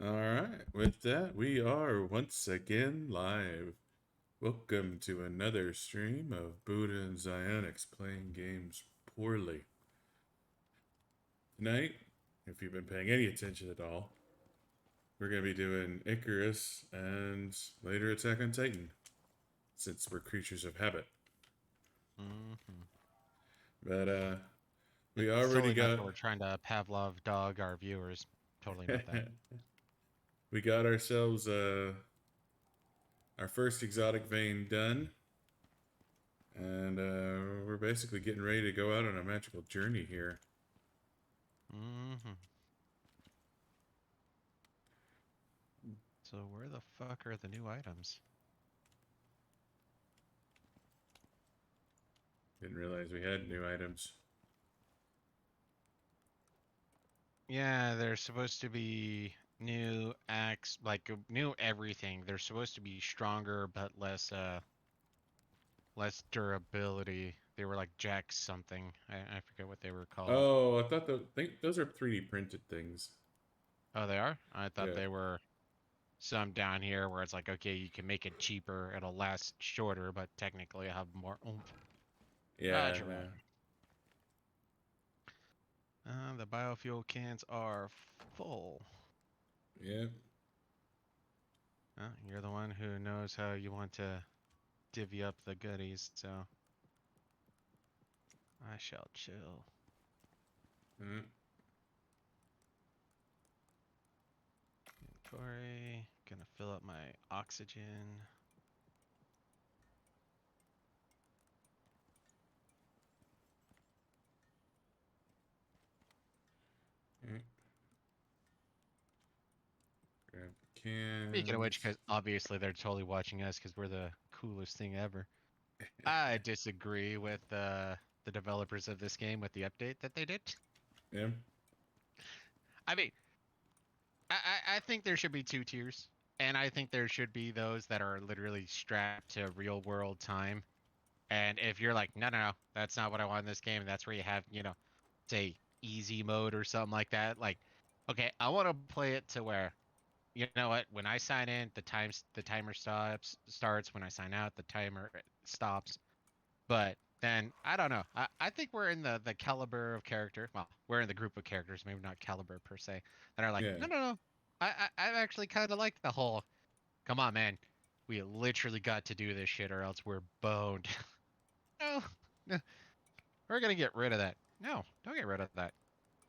All right, with that, we are once again live. Welcome to another stream of Buddha and Zionics playing games poorly. Tonight, if you've been paying any attention at all, we're going to be doing Icarus and later Attack on Titan, since we're creatures of habit. hmm But we It's already totally not that got we're trying to Pavlov dog our viewers. Totally not that. we got ourselves our first exotic vein done. And we're basically getting ready to go out on a magical journey here. hmm So where the fuck are the new items? Didn't realize we had new items. Yeah, there's supposed to be new axe, like new everything. They're supposed to be stronger but less durability. They were like jack something. I forget what they were called. Oh, I thought think those are 3D printed things. Oh, they are? I thought Yeah. they were some down here where it's like, okay, you can make it cheaper, it'll last shorter, but technically have more oomph. Yeah, Roger, no. Roger. The biofuel cans are full. Yeah. You're the one who knows how you want to divvy up the goodies, so I shall chill. Mm. Inventory. Gonna fill up my oxygen. Mm. Grab the Speaking of which, cans. because obviously they're totally watching us because we're the coolest thing ever. I disagree with the developers of this game with the update that they did. Yeah. I mean, I think there should be two tiers, and I think there should be those that are literally strapped to real world time. And if you're like, no, no, no, that's not what I want in this game, and that's where you have, say easy mode or something like that. Like, okay, I want to play it to where, you know what, when I sign in, the timer starts. When I sign out, the timer stops. But then I don't know. I think we're in the caliber of character. Well, we're in the group of characters, maybe not caliber per se, that are like, Yeah. no, no, no. I actually kind of like the whole. Come on, man. We literally got to do this shit, or else we're boned. No, no, we're gonna get rid of that. No, don't get rid of that.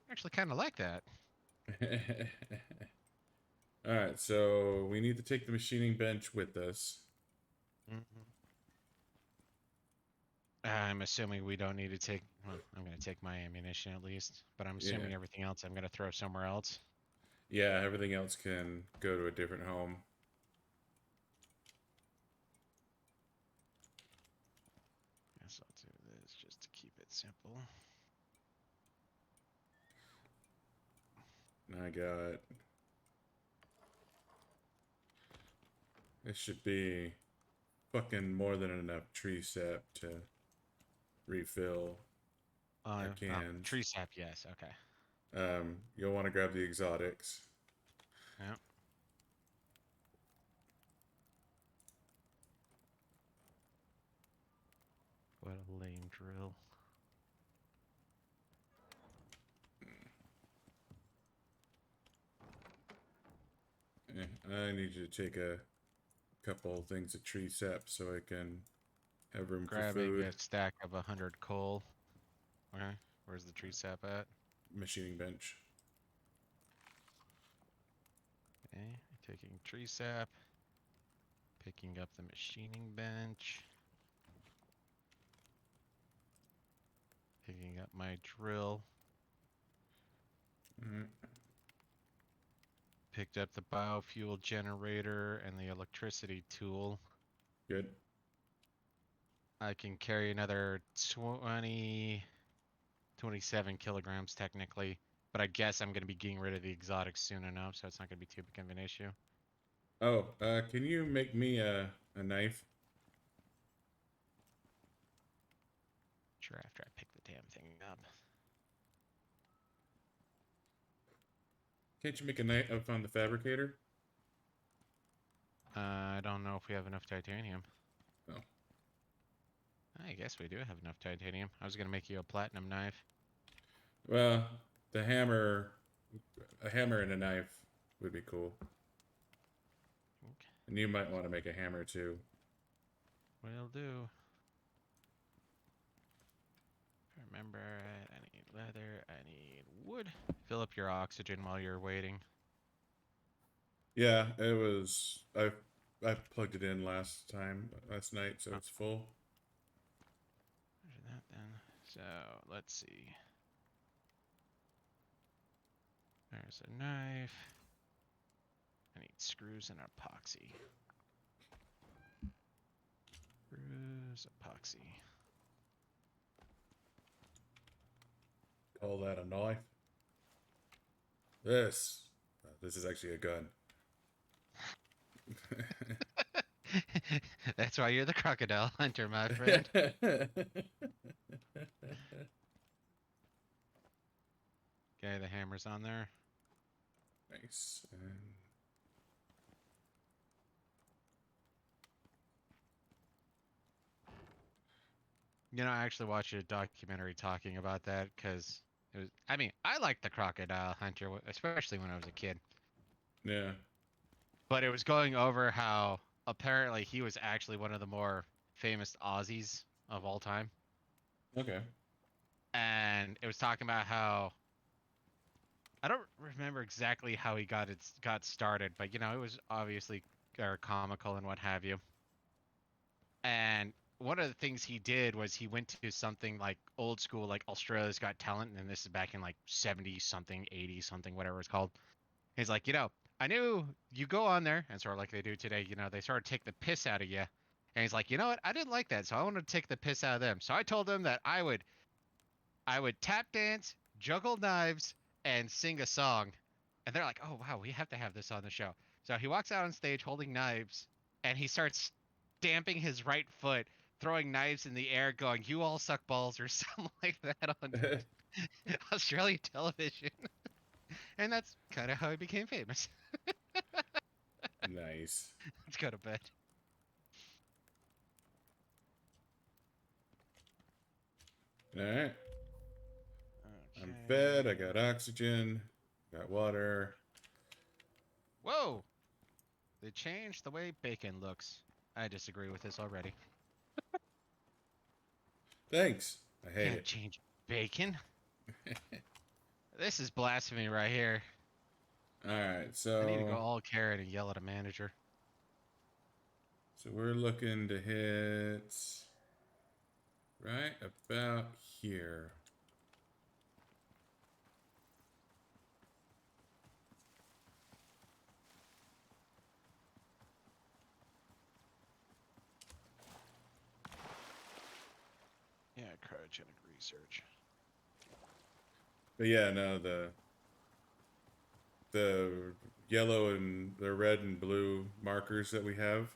I actually kind of like that. All right, so we need to take the machining bench with us. hmm I'm assuming we don't need to take. Well, I'm gonna take my ammunition at least, but I'm Yeah. assuming everything else I'm gonna throw somewhere else. Yeah, everything else can go to a different home. Guess I'll do this just to keep it simple. I got. This should be fucking more than enough tree sap to refill our cans. Tree sap, yes. Okay. You'll want to grab the exotics. Yeah. What a lame drill. I need you to take a couple things of tree sap so I can have room for Grabbing food. a stack of 100 coal. Okay. Where's the tree sap at? Machining bench. Okay. Taking tree sap. Picking up the machining bench. Picking up my drill. Mm, Picked up the biofuel generator and the electricity tool. good. I can carry another 27 kilograms technically, but I guess I'm going to be getting rid of the exotics soon enough, so it's not going to be too big of an issue. Oh, can you make me a knife? Sure, after I pick the damn thing up. Can't you make a knife up on the fabricator? I don't know if we have enough titanium. Oh. I guess we do have enough titanium. I was gonna make you a platinum knife. Well, the hammer, a hammer and a knife would be cool. Okay. And you might want to make a hammer too. Will do. Remember, I need leather, I need wood. Fill up your oxygen while you're waiting. Yeah, it was. I plugged it in last night, so Oh, it's full. measure that then. So, let's see. There's a knife. I need screws and epoxy. Screws, epoxy. Call that a knife? This is actually a gun. That's why you're the crocodile hunter, my friend. Okay, the hammer's on there. Nice. You know, I actually watched a documentary talking about that because it was. I mean, I liked the crocodile hunter, especially when I was a kid. Yeah. But it was going over how apparently he was actually one of the more famous Aussies of all time, Okay. and it was talking about how I don't remember exactly how he got started, but you know, it was obviously comical and what have you. And one of the things he did was he went to something like old school, like Australia's Got Talent, and this is back in like 70 something, 80 something, whatever it's called. He's like, you know, I knew you go on there, and sort of like they do today, you know, they sort of take the piss out of you. And he's like, you know what? I didn't like that, so I wanted to take the piss out of them. So I told them that I would tap dance, juggle knives, and sing a song. And they're like, oh wow, we have to have this on the show. So he walks out on stage holding knives, and he starts stamping his right foot, throwing knives in the air, going, "You all suck balls" or something like that on Australian television. And that's kind of how he became famous. Nice. Let's go to bed. All right. I'm Okay. fed. I got oxygen. Got water. Whoa! They changed the way bacon looks. I disagree with this already. Thanks. I hate Can't it. change bacon. This is blasphemy right here. All right. I need to go So all carrot and yell at a manager. we're looking to hit right about here. Yeah, cryogenic research. But yeah, no, the yellow and the red and blue markers that we have,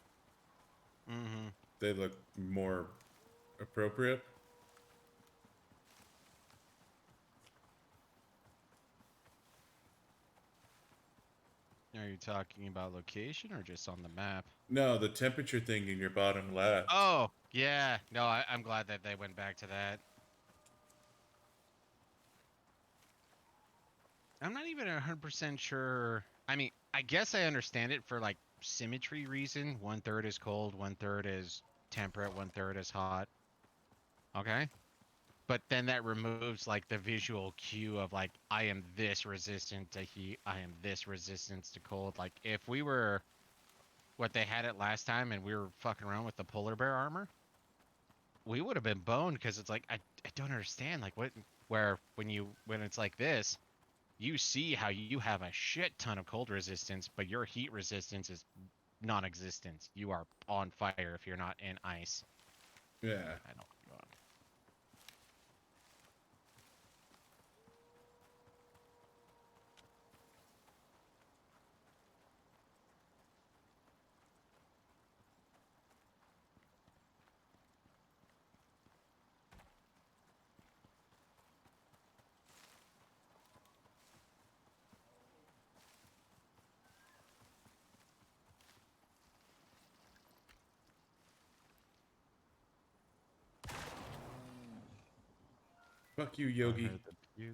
Mm-hmm. they look more appropriate. Are you talking about location or just on the map? No, the temperature thing in your bottom left. Oh, yeah. No, I'm glad that they went back to that. I'm not even 100% sure. I mean, I guess I understand it for like symmetry reason. 1/3 is cold, 1/3 is temperate, 1/3 is hot. Okay. But then that removes like the visual cue of like, I am this resistant to heat, I am this resistant to cold. Like, if we were what they had it last time and we were fucking around with the polar bear armor, we would have been boned because it's like, I don't understand. Like, where when it's like this, you see how you have a shit ton of cold resistance, but your heat resistance is non-existent. You are on fire if you're not in ice. Yeah. I don't. Fuck you, I Yogi. heard the pew.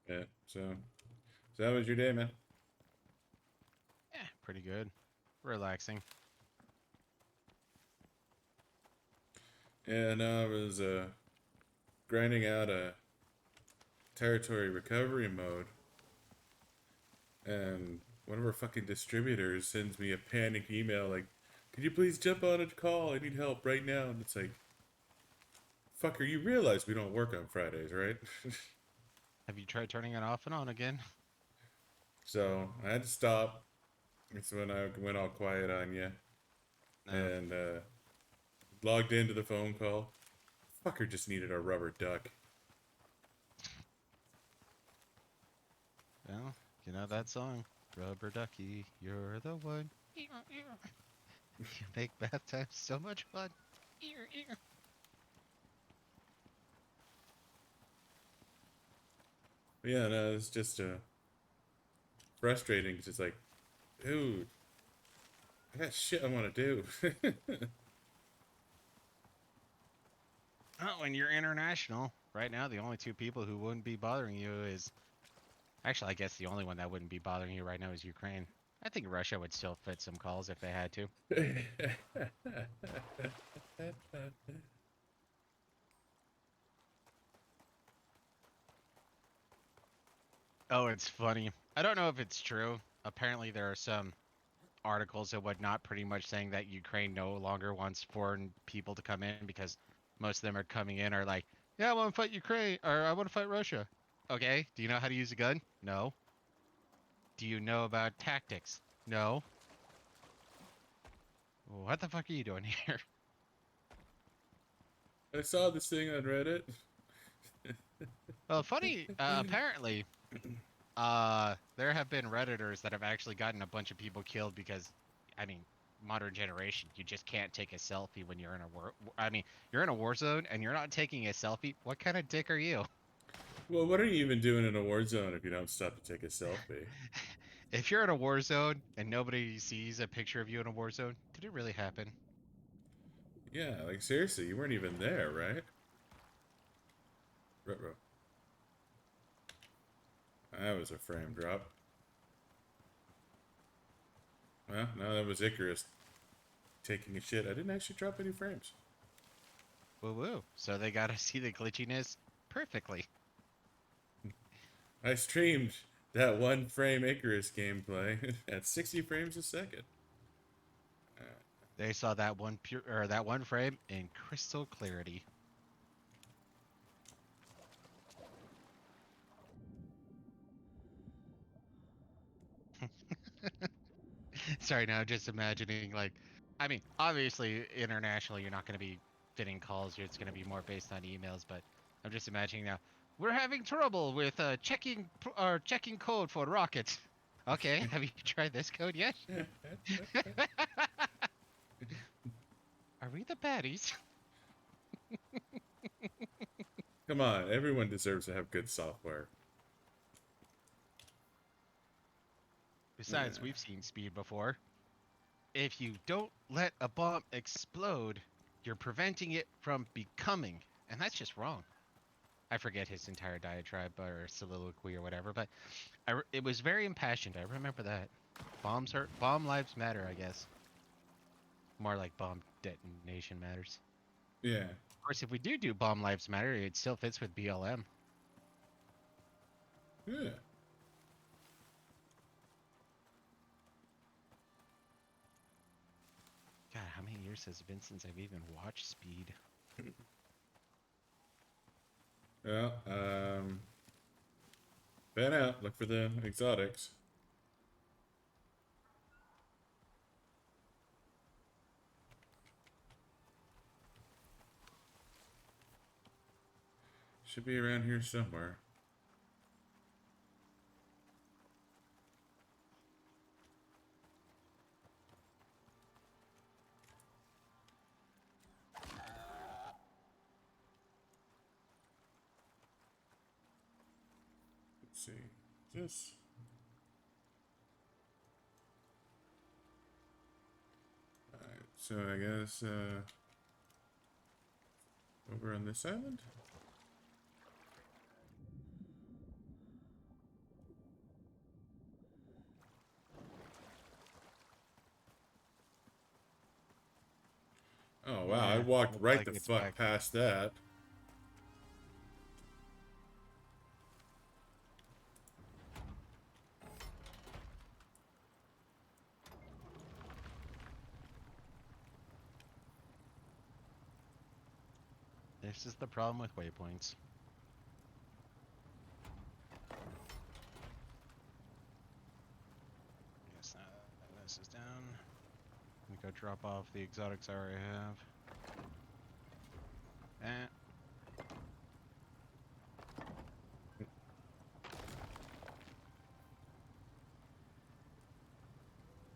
Yeah. So that was your day, man. Yeah, pretty good. Relaxing. And I was grinding out a territory recovery mode, and one of our fucking distributors sends me a panicked email like, "Could you please jump on a call? I need help right now." And it's like, fucker, you realize we don't work on Fridays, right? Have you tried turning it off and on again? So I had to stop. That's when I went all quiet on you No. and logged into the phone call. Fucker just needed a rubber duck. Well, you know that song? Rubber ducky, you're the one. You make bath time so much fun. But yeah, no, it's just frustrating because it's like, dude, I got shit I want to do. Oh, when you're international, right now the only two people who wouldn't be bothering you is... Actually, I guess the only one that wouldn't be bothering you right now is Ukraine. I think Russia would still fit some calls if they had to. Oh, it's funny. I don't know if it's true. Apparently, there are some articles that whatnot pretty much saying that Ukraine no longer wants foreign people to come in because most of them are coming in are like, yeah, I want to fight Ukraine or I want to fight Russia. Okay, do you know how to use a gun? No. Do you know about tactics? No. What the fuck are you doing here? I saw this thing on Reddit. Well, funny, apparently, there have been Redditors that have actually gotten a bunch of people killed because, I mean, modern generation, you just can't take a selfie when you're in a war. I mean, you're in a war zone and you're not taking a selfie. What kind of dick are you? Well, what are you even doing in a war zone if you don't stop to take a selfie? If you're in a war zone and nobody sees a picture of you in a war zone, did it really happen? Yeah, like seriously, you weren't even there, right? Ruh-roh. That was a frame drop. Well, no, that was Icarus taking a shit. I didn't actually drop any frames. Woo woo. So they got to see the glitchiness perfectly. I streamed that one frame Icarus gameplay at 60 frames a second. They saw that one pure or that one frame in crystal clarity. Sorry, now just imagining like, I mean, obviously internationally you're not going to be fitting calls. It's going to be more based on emails. But I'm just imagining now we're having trouble with checking code for rockets. Okay, have you tried this code yet? Are we the baddies? Come on, everyone deserves to have good software. Besides, we've seen speed before. If you don't let a bomb explode, you're preventing it from becoming, and that's just wrong. I forget his entire diatribe or soliloquy or whatever, but it was very impassioned. I remember that. Bomb lives matter, I guess. More like bomb detonation matters. Yeah. Of course, if we do bomb lives matter, it still fits with BLM. Yeah. God, how many years has it been since I've even watched Speed? Well, Fan out. Look for the exotics. Should be around here somewhere. Let's see. This. Alright, so I guess over on this island? Oh wow, I Yeah, walked looks right like the it's fuck back. past that. This is the problem with waypoints. Yes, this is down. Let me go drop off the exotics I already have. Eh.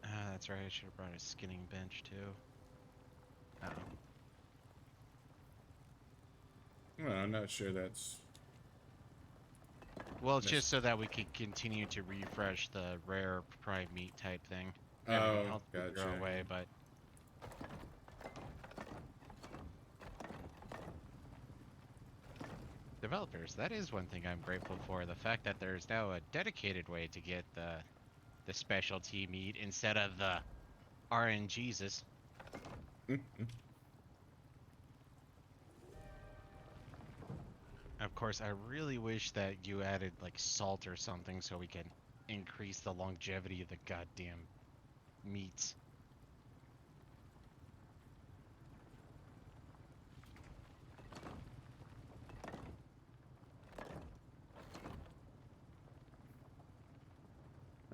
Ah, that's right. I should have brought a skinning bench too. Uh-oh. Well, I'm not sure that's. Well, it's Miss- just so that we can continue to refresh the rare prime meat type thing. Oh, Everything else will gotcha. throw away, but developers, that is one thing I'm grateful for. The fact that there's now a dedicated way to get the specialty meat instead of the RNGesus. Of course, I really wish that you added like salt or something so we can increase the longevity of the goddamn meats.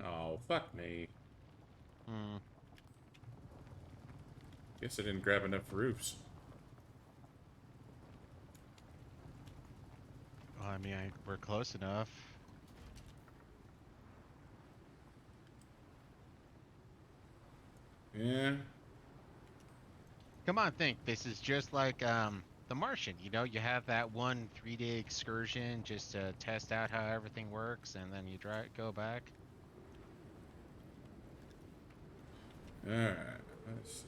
Oh, fuck me. Hmm. Guess I didn't grab enough roofs. Well, I mean, we're close enough. Yeah. Come on, think. This is just like The Martian. You know, you have that one 3-day excursion just to test out how everything works, and then you go back. Alright. Let's see.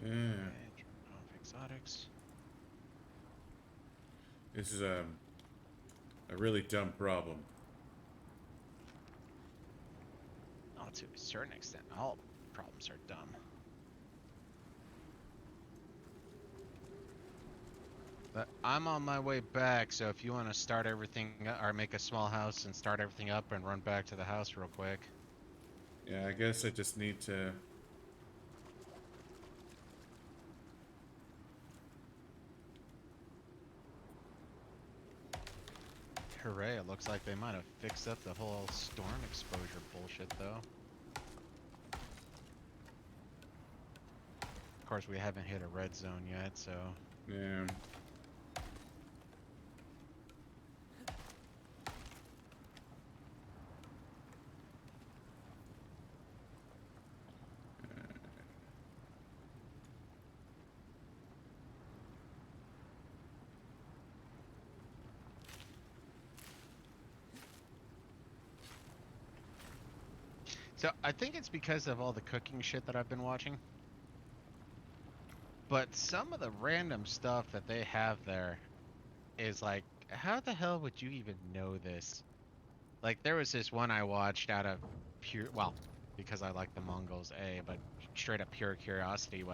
Yeah. Okay, drop off exotics. This is a really dumb problem. Oh, to a certain extent, all problems are dumb. But I'm on my way back, so if you want to start everything or make a small house and start everything up and run back to the house real quick. Yeah, I guess I just need to. Hooray, it looks like they might have fixed up the whole storm exposure bullshit, though. Of course, we haven't hit a red zone yet, so... Yeah. So, I think it's because of all the cooking shit that I've been watching. But some of the random stuff that they have there is like, how the hell would you even know this? Like, there was this one I watched out of pure, well, because I like the Mongols, but straight up pure curiosity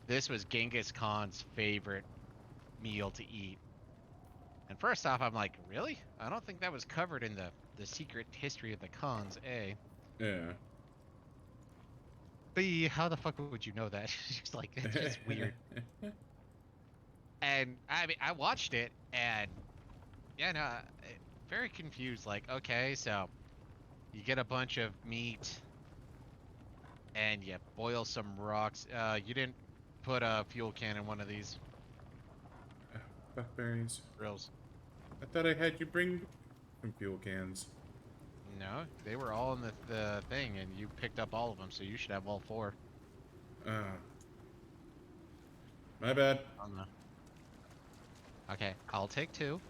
this was Genghis Khan's favorite meal to eat. And first off, I'm like, really? I don't think that was covered in the secret history of the Khans, Yeah. B, how the fuck would you know that? It's just like it's just weird. And I mean, I watched it, and yeah, no, very confused. Like, okay, so you get a bunch of meat, and you boil some rocks. You didn't put a fuel can in one of these Buckberries. grills. I thought I had you bring some fuel cans. No, they were all in the thing, and you picked up all of them, so you should have all four. Ah, my bad. On the... Okay, I'll take two.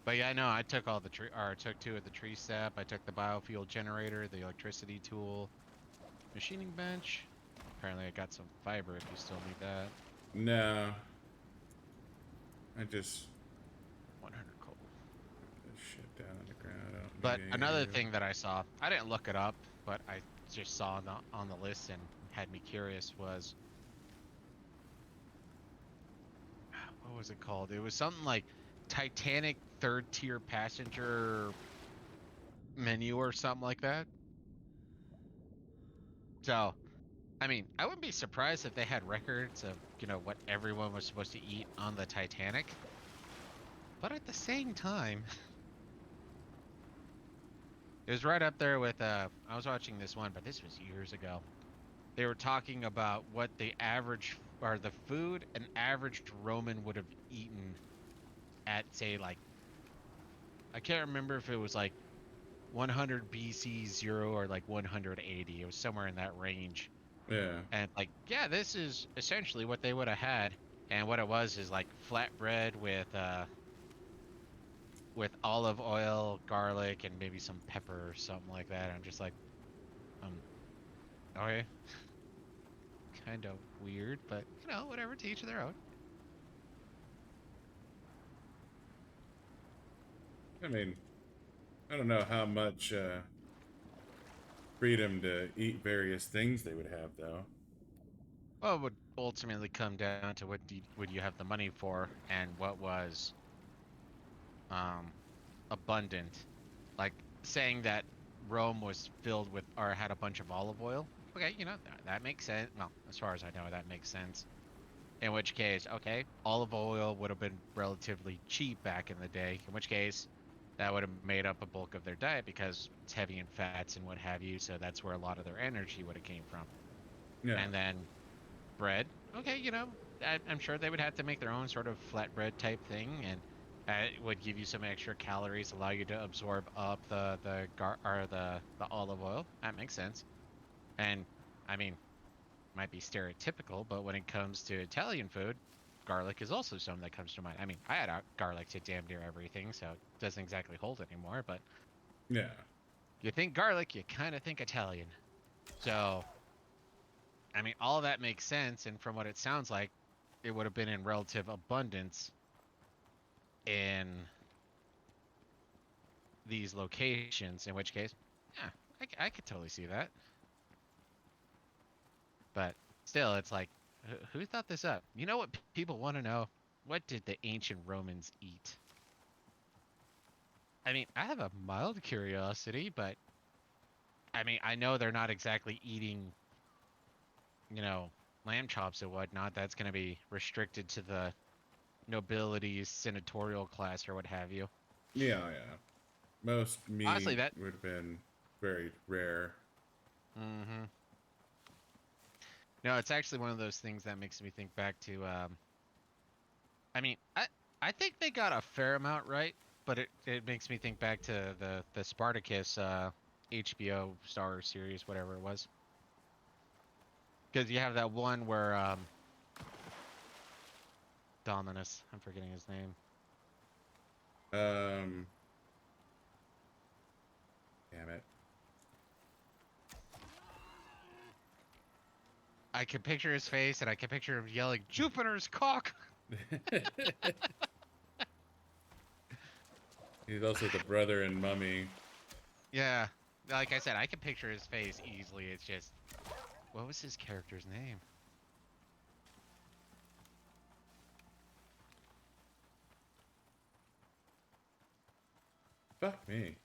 But yeah, no, I took all the tree, or I took two of the tree sap. I took the biofuel generator, the electricity tool, machining bench. Apparently, I got some fiber if you still need that. No. I just 100 coal. put this shit down on the ground. I don't But need any another of it. thing that I saw, I didn't look it up, but I just saw on the list and had me curious was, what was it called? It was something like Titanic third tier passenger menu or something like that. So, I mean, I wouldn't be surprised if they had records of, what everyone was supposed to eat on the Titanic. But at the same time, it was right up there with, I was watching this one, but this was years ago. They were talking about what the average, or the food an average Roman would have eaten at, say, like, I can't remember if it was like 100 BC 0 or like 180. It was somewhere in that range. Yeah. And like, yeah, this is essentially what they would have had. And what it was is like flatbread with olive oil, garlic, and maybe some pepper or something like that. I'm just like, um, okay, kind of weird, but whatever, to each their own. I mean, I don't know how much freedom to eat various things they would have, though. Well, it would ultimately come down to would you have the money for, and what was um abundant. Like saying that Rome was filled with or had a bunch of olive oil. Okay, that makes sense. Well, as far as I know, that makes sense. In which case, okay, olive oil would have been relatively cheap back in the day. In which case, that would have made up a bulk of their diet because it's heavy in fats and what have you. So that's where a lot of their energy would have came from. Yeah. And then bread. Okay, I'm sure they would have to make their own sort of flatbread type thing, and it would give you some extra calories, allow you to absorb up the olive oil. That makes sense. And I mean, might be stereotypical, but when it comes to Italian food, garlic is also something that comes to mind. I mean, I add garlic to damn near everything, so it doesn't exactly hold anymore. But Yeah. you think garlic, you kind of think Italian. So I mean, all of that makes sense, and from what it sounds like, it would have been in relative abundance in these locations, in which case, yeah, I could totally see that. But still, it's like, who thought this up? You know what people want to know? What did the ancient Romans eat? I mean, I have a mild curiosity, but I mean, I know they're not exactly eating, lamb chops and whatnot. That's going to be restricted to the nobility's senatorial class or what have you. Yeah, yeah. Most Honestly, meat that. would have been very rare. Mm-hmm. No, it's actually one of those things that makes me think back to. I mean, I think they got a fair amount right, but it makes me think back to the Spartacus HBO Star series, whatever it was. Because you have that one where Dominus, I'm forgetting his name. Um, damn it. I can picture his face, and I can picture him yelling, "Jupiter's cock!" He's also the brother in Mummy. Yeah, like I said, I can picture his face easily. It's just, what was his character's name? Fuck me.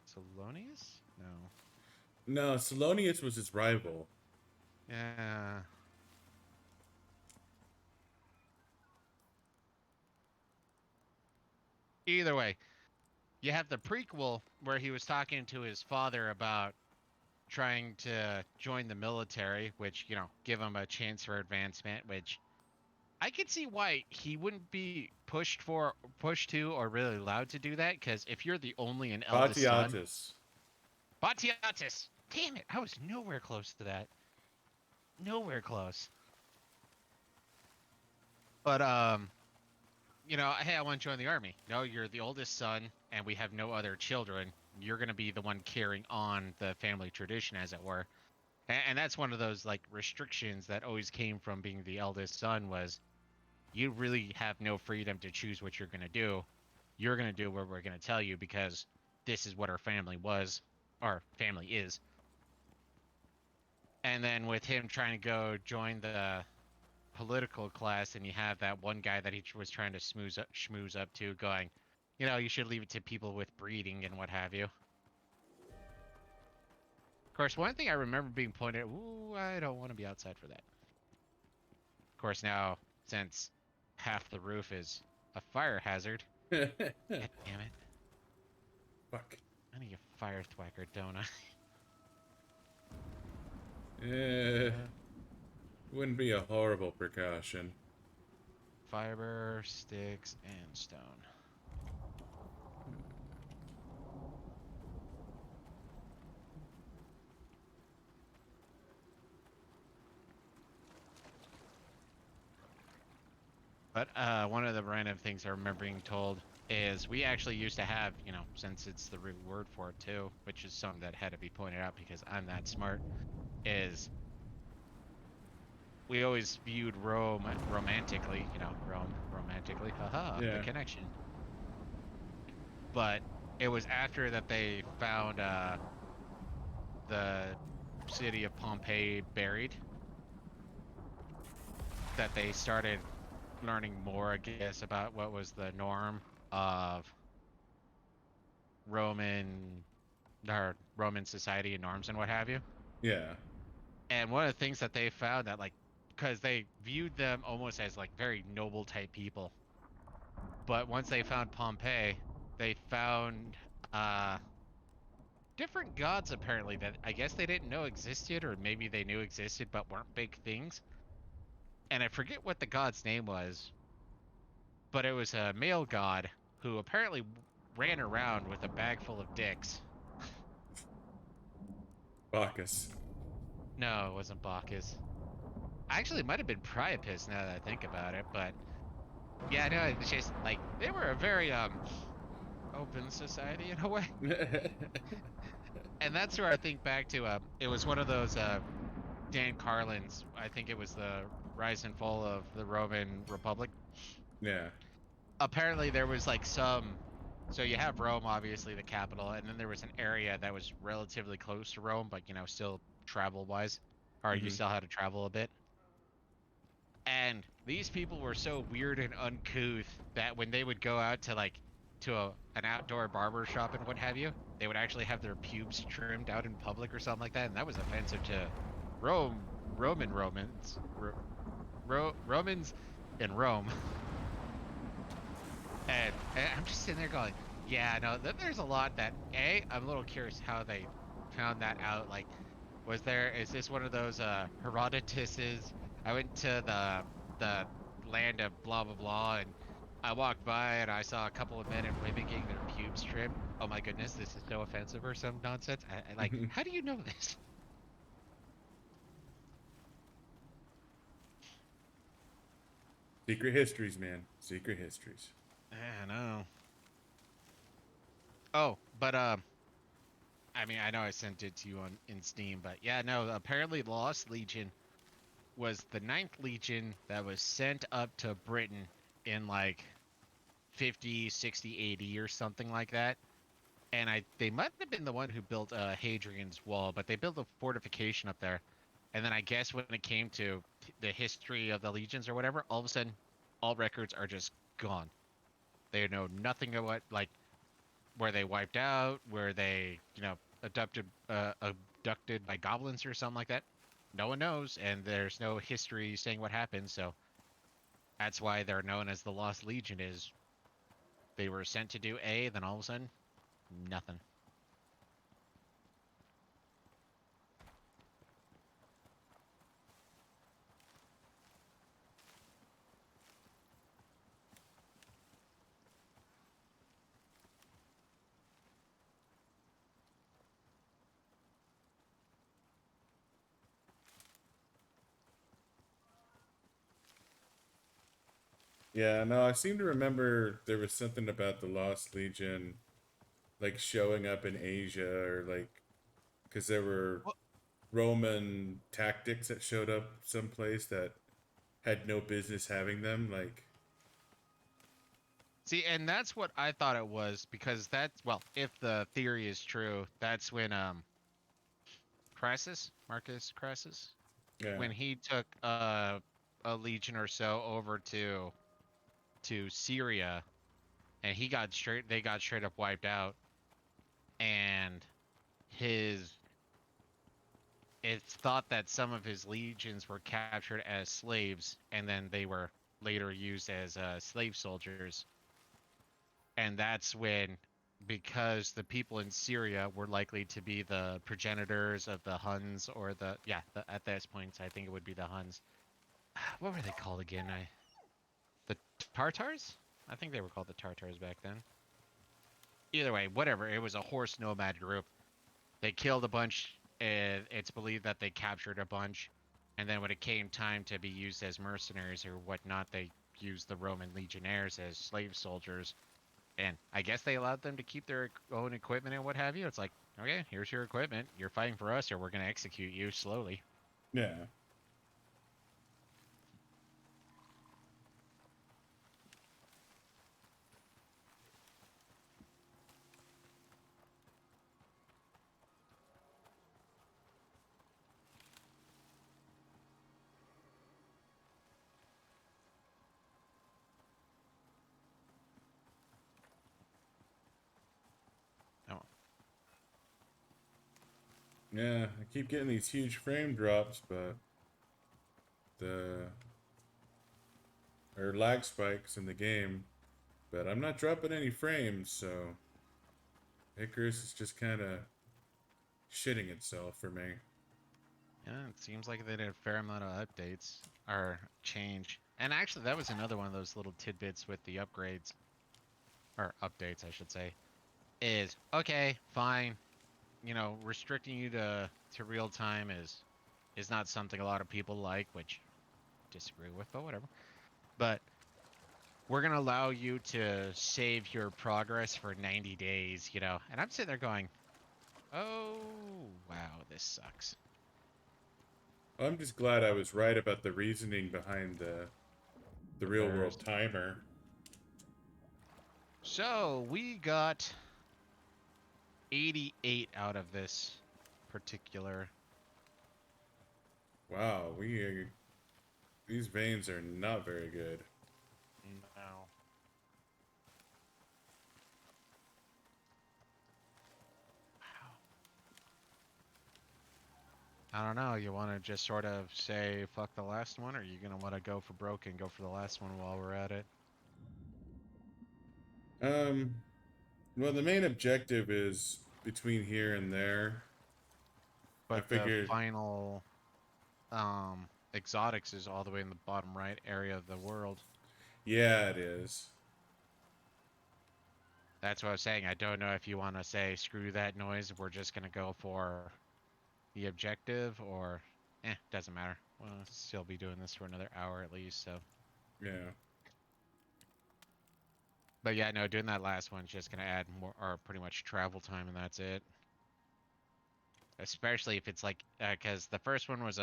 Solonius? No. No, Salonius was his rival. Yeah. Either way, you have the prequel where he was talking to his father about trying to join the military, which, give him a chance for advancement, which I could see why he wouldn't be pushed to, or really allowed to do that, because if you're the only and eldest son, Batiatus. Batiatus, damn it, I was nowhere close to that. Nowhere close. But hey, I want to join the army. No, you're the oldest son, and we have no other children. You're gonna be the one carrying on the family tradition, as it were. And that's one of those like restrictions that always came from being the eldest son was you really have no freedom to choose what you're gonna do. You're gonna do what we're gonna tell you because this is what our family was, our family is. And then with him trying to go join the political class, and you have that one guy that he was trying to schmooze up to, going, you should leave it to people with breeding and what have you. Of course, one thing I remember being pointed at, ooh, I don't want to be outside for that. Of course, now, since half the roof is a fire hazard, God damn it. Fuck. I need a fire thwacker, don't I? Wouldn't be a horrible precaution. Fiber, sticks, and stone. But one of the random things I remember being told is we actually used to have, since it's the root word for it too, which is something that had to be pointed out because I'm that smart, is we always viewed Rome romantically, Rome romantically, haha, Yeah. the connection. But it was after that they found the city of Pompeii buried that they started learning more, I guess, about what was the norm of Roman society and norms and what have you. Yeah. And one of the things that they found that, like, because they viewed them almost as like very noble type people, but once they found Pompeii, they found different gods apparently that I guess they didn't know existed, or maybe they knew existed but weren't big things. And I forget what the god's name was, but it was a male god who apparently ran around with a bag full of dicks. Bacchus. No, it wasn't Bacchus. Actually, it might have been Priapus now that I think about it, but yeah, no, it's just like they were a very open society in a way. And that's where I think back to it was one of those Dan Carlin's, I think it was the Rise and Fall of the Roman Republic. Yeah. Apparently there was like so you have Rome, obviously the capital, and then there was an area that was relatively close to Rome, but still travel wise, or you Mhm. still had to travel a bit. And these people were so weird and uncouth that when they would go out to an outdoor barber shop and what have you, they would actually have their pubes trimmed out in public or something like that, and that was offensive to Romans in Rome. And I'm just sitting there going, yeah, no, there's a lot that I'm a little curious how they found that out. Like, is this one of those Herodotus's? I went to the land of blah blah blah, and I walked by and I saw a couple of men and women getting their pubes trimmed. Oh my goodness, this is so offensive or some nonsense. I like, how do you know this? Secret histories, man. Secret histories. I know. Oh, but I mean, I know I sent it to you in Steam, but yeah, no. Apparently, Lost Legion was the ninth legion that was sent up to Britain in like 50, 60, 80 or something like that. And they might have been the one who built Hadrian's Wall, but they built a fortification up there. And then I guess when it came to the history of the legions or whatever, all of a sudden, all records are just gone. They know nothing about like where they wiped out, where they adopted a abducted by goblins or something like that. No one knows, and there's no history saying what happened, so that's why they're known as the Lost Legion. Is they were sent to do A, then all of a sudden, nothing. Yeah, no, I seem to remember there was something about the Lost Legion, like showing up in Asia, or like, because there were Well, Roman tactics that showed up someplace that had no business having them. Like, see, and that's what I thought it was, because that's, well, if the theory is true, that's when Crassus, Marcus Crassus, yeah, when he took a legion or so over to Syria, and they got straight up wiped out, and his it's thought that some of his legions were captured as slaves, and then they were later used as slave soldiers. And that's when, because the people in Syria were likely to be the progenitors of the Huns, or at this point, I think it would be the Huns. What were they called again? The Tartars? I think they were called the Tartars back then. Either way, whatever. It was a horse nomad group. They killed a bunch. It's believed that they captured a bunch, and then when it came time to be used as mercenaries or whatnot, they used the Roman legionnaires as slave soldiers. And I guess they allowed them to keep their own equipment and what have you. It's like, okay, here's your equipment. You're fighting for us, or we're going to execute you slowly. yeah. Oh, Yeah, I keep getting these huge frame drops, but the or lag spikes in the game, but I'm not dropping any frames, so Icarus is just kind of shitting itself for me. yeah, it seems like they did a fair amount of updates or change. And actually, that was another one of those little tidbits with the upgrades, or updates, I should say. Is okay, fine. Restricting you to real time is not something a lot of people like, which I disagree with, but whatever. But we're gonna allow you to save your progress for 90 days, And I'm sitting there going, oh wow, this sucks. I'm just glad I was right about the reasoning behind the The real bears. world timer. So we got 88 out of this particular. Wow, these veins are not very good. No. Wow. I don't know. You want to just sort of say fuck the last one, or are you gonna want to go for broke and go for the last one while we're at it? Um, well, the main objective is between here and there. I But the figured, final exotics is all the way in the bottom right area of the world. yeah, it is. That's what I was saying. I don't know if you want to say screw that noise. We're just gonna go for the objective, or doesn't matter. We'll still be doing this for another hour at least. So, Yeah. but yeah, no, doing that last one's just gonna add more, or pretty much travel time, and that's it. Especially if it's like, because the first one was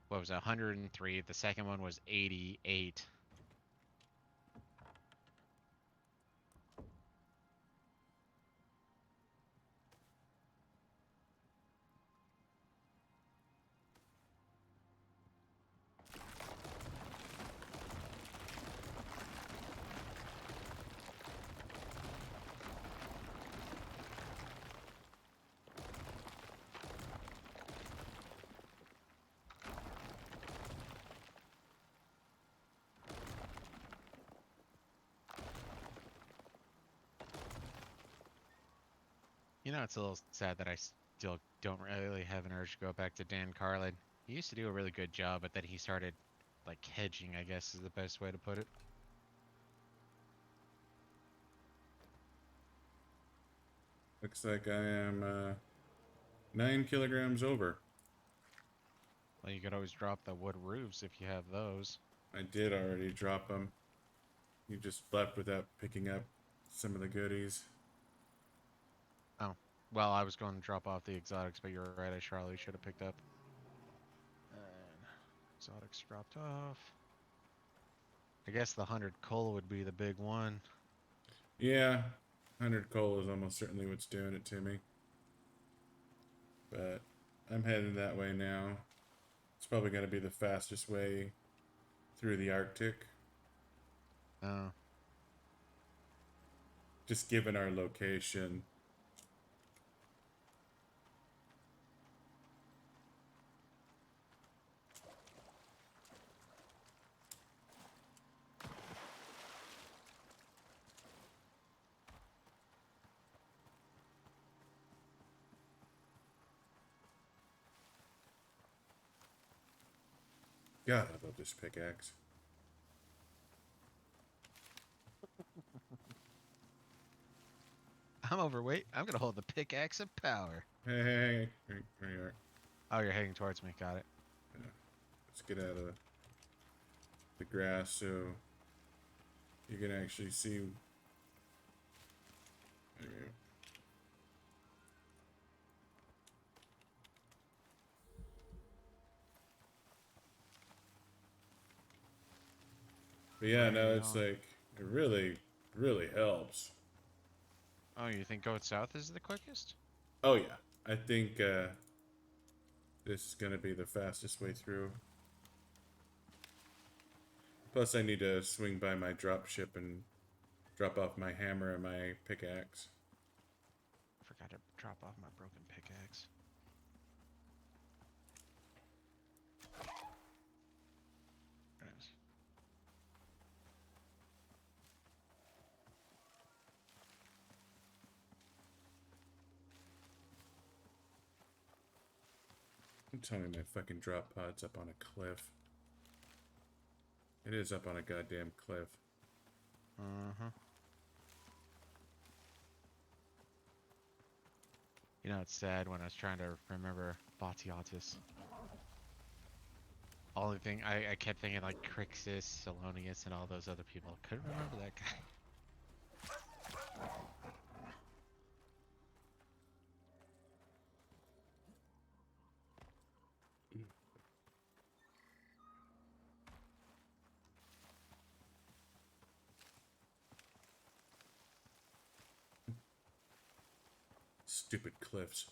what was it, 103. The second one was 88. know, it's a little sad that I still don't really have an urge to go back to Dan Carlin. He used to do a really good job, but then he started, like, hedging, I guess is the best way to put it. Looks like I am 9 kilograms over. Well, you could always drop the wood roofs if you have those. I did already drop them. You just left without picking up some of the goodies. Oh, well, I was going to drop off the exotics, but you're right, I surely should have picked up. And exotics dropped off. I guess the 100 coal would be the big one. Yeah, 100 coal is almost certainly what's doing it to me. But I'm heading that way now. It's probably going to be the fastest way through the Arctic. Oh. Just given our location. God, I love this pickaxe. I'm overweight. I'm going to hold the pickaxe of power. Hey, here you are. Oh, you're heading towards me. Got it. Yeah. Let's get out of the grass so you can actually see. There you go. But yeah, no, it's like, it really, really helps. Oh, you think going south is the quickest? Oh yeah, I think this is gonna be the fastest way through. Plus I need to swing by my drop ship and drop off my hammer and my pickaxe. I forgot to drop off my broken pickaxe. There it is. Don't tell me my fucking drop pod's up on a cliff. It is up on a goddamn cliff. Uh-huh. You know, it's sad when I was trying to remember Batiatus. Only thing, I kept thinking like Crixus, Salonius, and all those other people. Couldn't remember that guy. Stupid cliffs.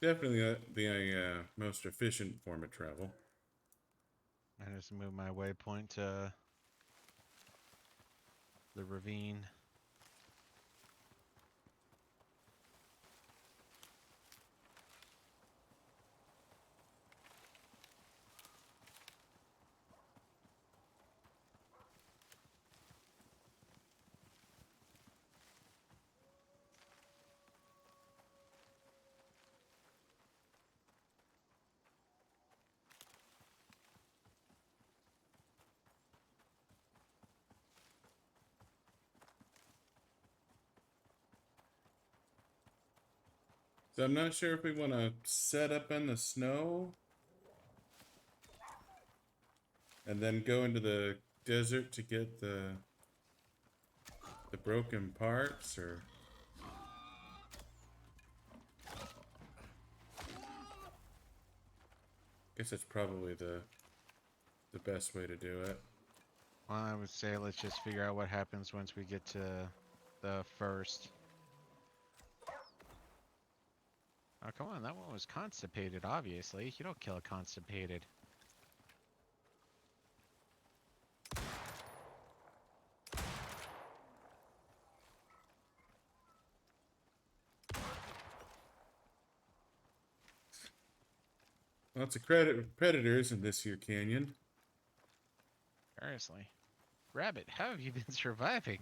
Definitely the most efficient form of travel. I just moved my waypoint to the ravine. So I'm not sure if we want to set up in the snow and then go into the desert to get the broken parts, or guess that's probably the best way to do it. Well, I would say let's just figure out what happens once we get to the first. Oh, come on, that one was constipated, obviously. You don't kill a constipated. Lots of predators in this here canyon. Seriously. Rabbit, how have you been surviving?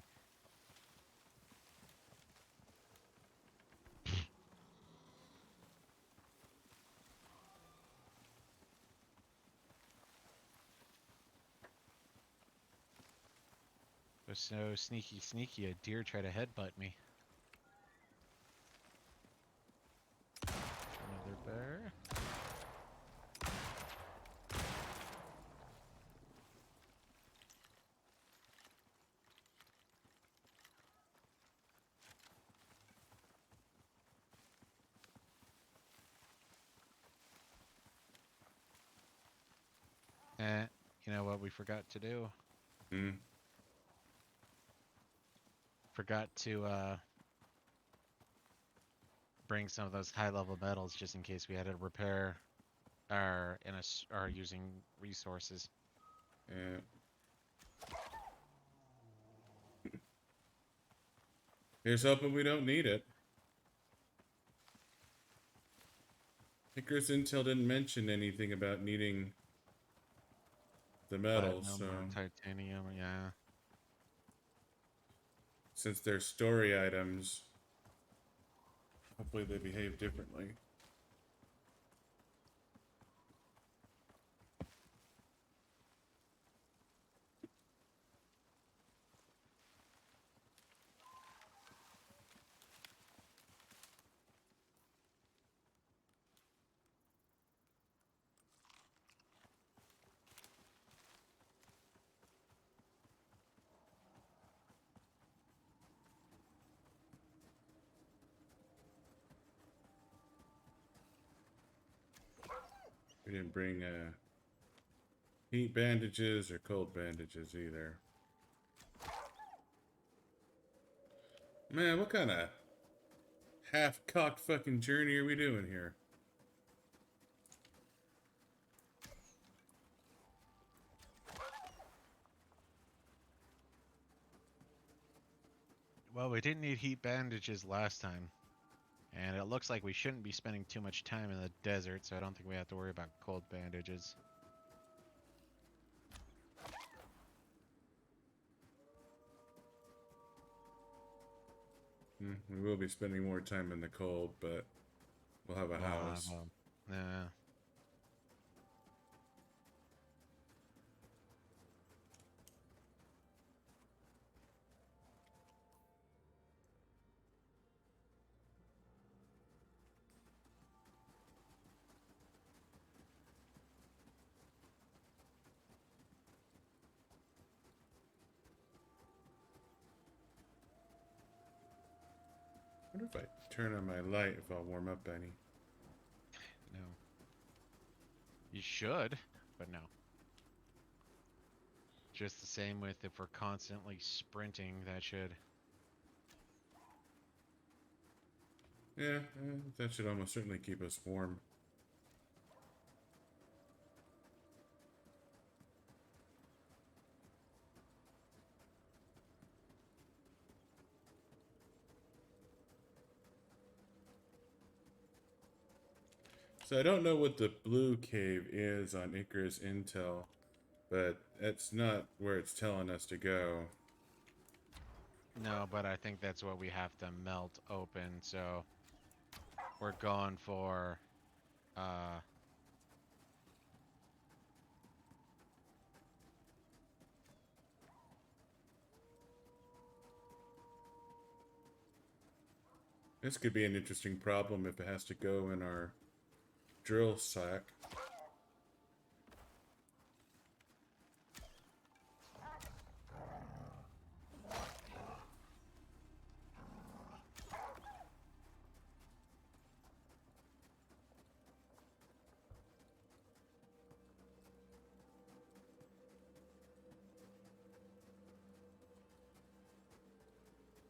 Was so sneaky, a deer tried to headbutt me. Another bear. You know what we forgot to do? Hmm. Forgot to bring some of those high-level metals just in case we had to repair our our using resources. Yeah. Here's hoping we don't need it. Icarus Intel didn't mention anything about needing the metals, so Platinum or titanium, yeah. since they're story items, hopefully they behave differently. We didn't bring heat bandages or cold bandages either. Man, what kind of half-cocked fucking journey are we doing here? Well, we didn't need heat bandages last time. And it looks like we shouldn't be spending too much time in the desert, so I don't think we have to worry about cold bandages. We will be spending more time in the cold, but we'll have a house. Yeah. I wonder if I turn on my light if I'll warm up any. No. You should, but no. Just the same with if we're constantly sprinting, that should. Yeah, that should almost certainly keep us warm. So I don't know what the blue cave is on Icarus Intel, but that's not where it's telling us to go. No, but I think that's what we have to melt open, so we're going for This could be an interesting problem if it has to go in our drill sack.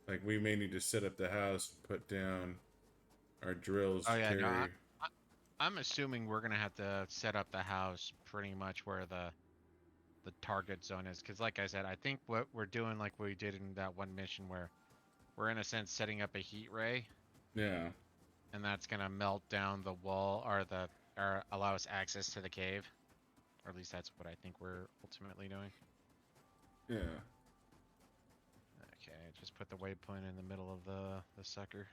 Like, we may need to set up the house and put down our drills oh to yeah, carry. no, I'm assuming we're gonna have to set up the house pretty much where the target zone is, because like I said, I think what we're doing, like we did in that one mission, where we're in a sense setting up a heat ray, Yeah. and that's gonna melt down the wall or the or allow us access to the cave. Or at least that's what I think we're ultimately doing. Yeah. Okay, just put the waypoint in the middle of the sucker.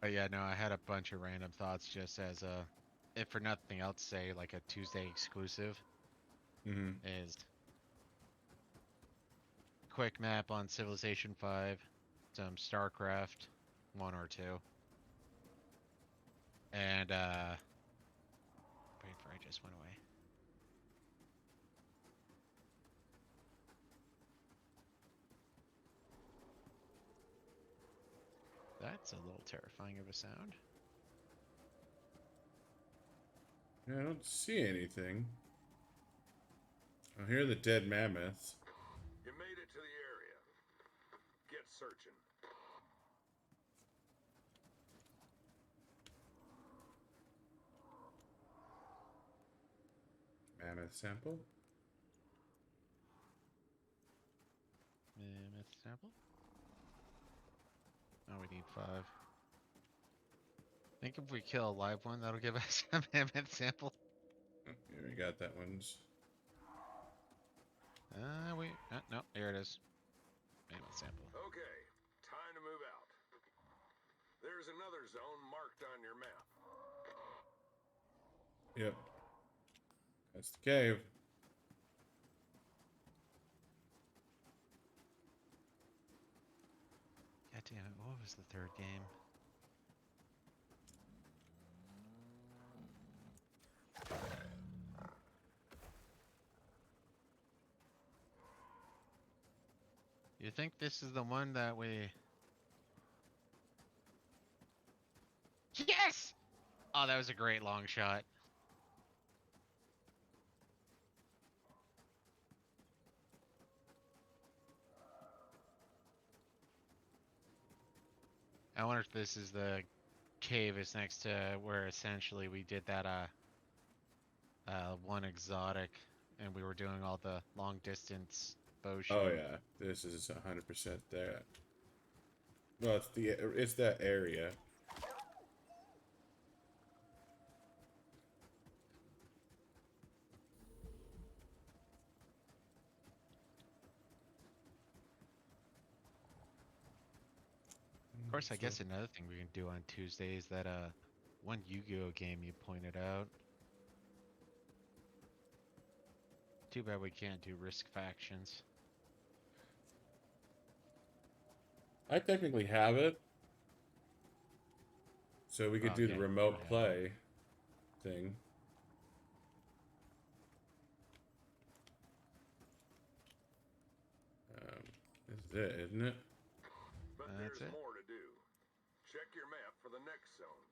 But yeah, no, I had a bunch of random thoughts just as a, if for nothing else, say like a Tuesday exclusive Mm-hmm. is quick map on Civilization 5, some StarCraft 1 or 2, and brain fry just went away. That's a little terrifying of a sound. Yeah, I don't see anything. I hear the dead mammoths. You made it to the area. Get searching. Mammoth sample. Mammoth sample. Oh, we need 5. I think if we kill a live one, that'll give us a mammoth sample. Oh, yeah, we got that one's. No, here it is. Mammoth sample. Okay, time to move out. There's another zone marked on your map. Yep. That's the cave. God damn it, what was the third game? You think this is the one that we... Yes! Oh, that was a great long shot. I wonder if this is the cave is next to where essentially we did that one exotic and we were doing all the long distance bow Oh shooting. yeah, this is 100% there. Well, it's that area. Of course, I So- guess another thing we can do on Tuesday is that one Yu-Gi-Oh game you pointed out. Too bad we can't do risk factions. I technically have it, so we could Well, do yeah, the you remote would have it. play thing. This is it, isn't it? But That's there's it. more to do. Check your map for the next zone.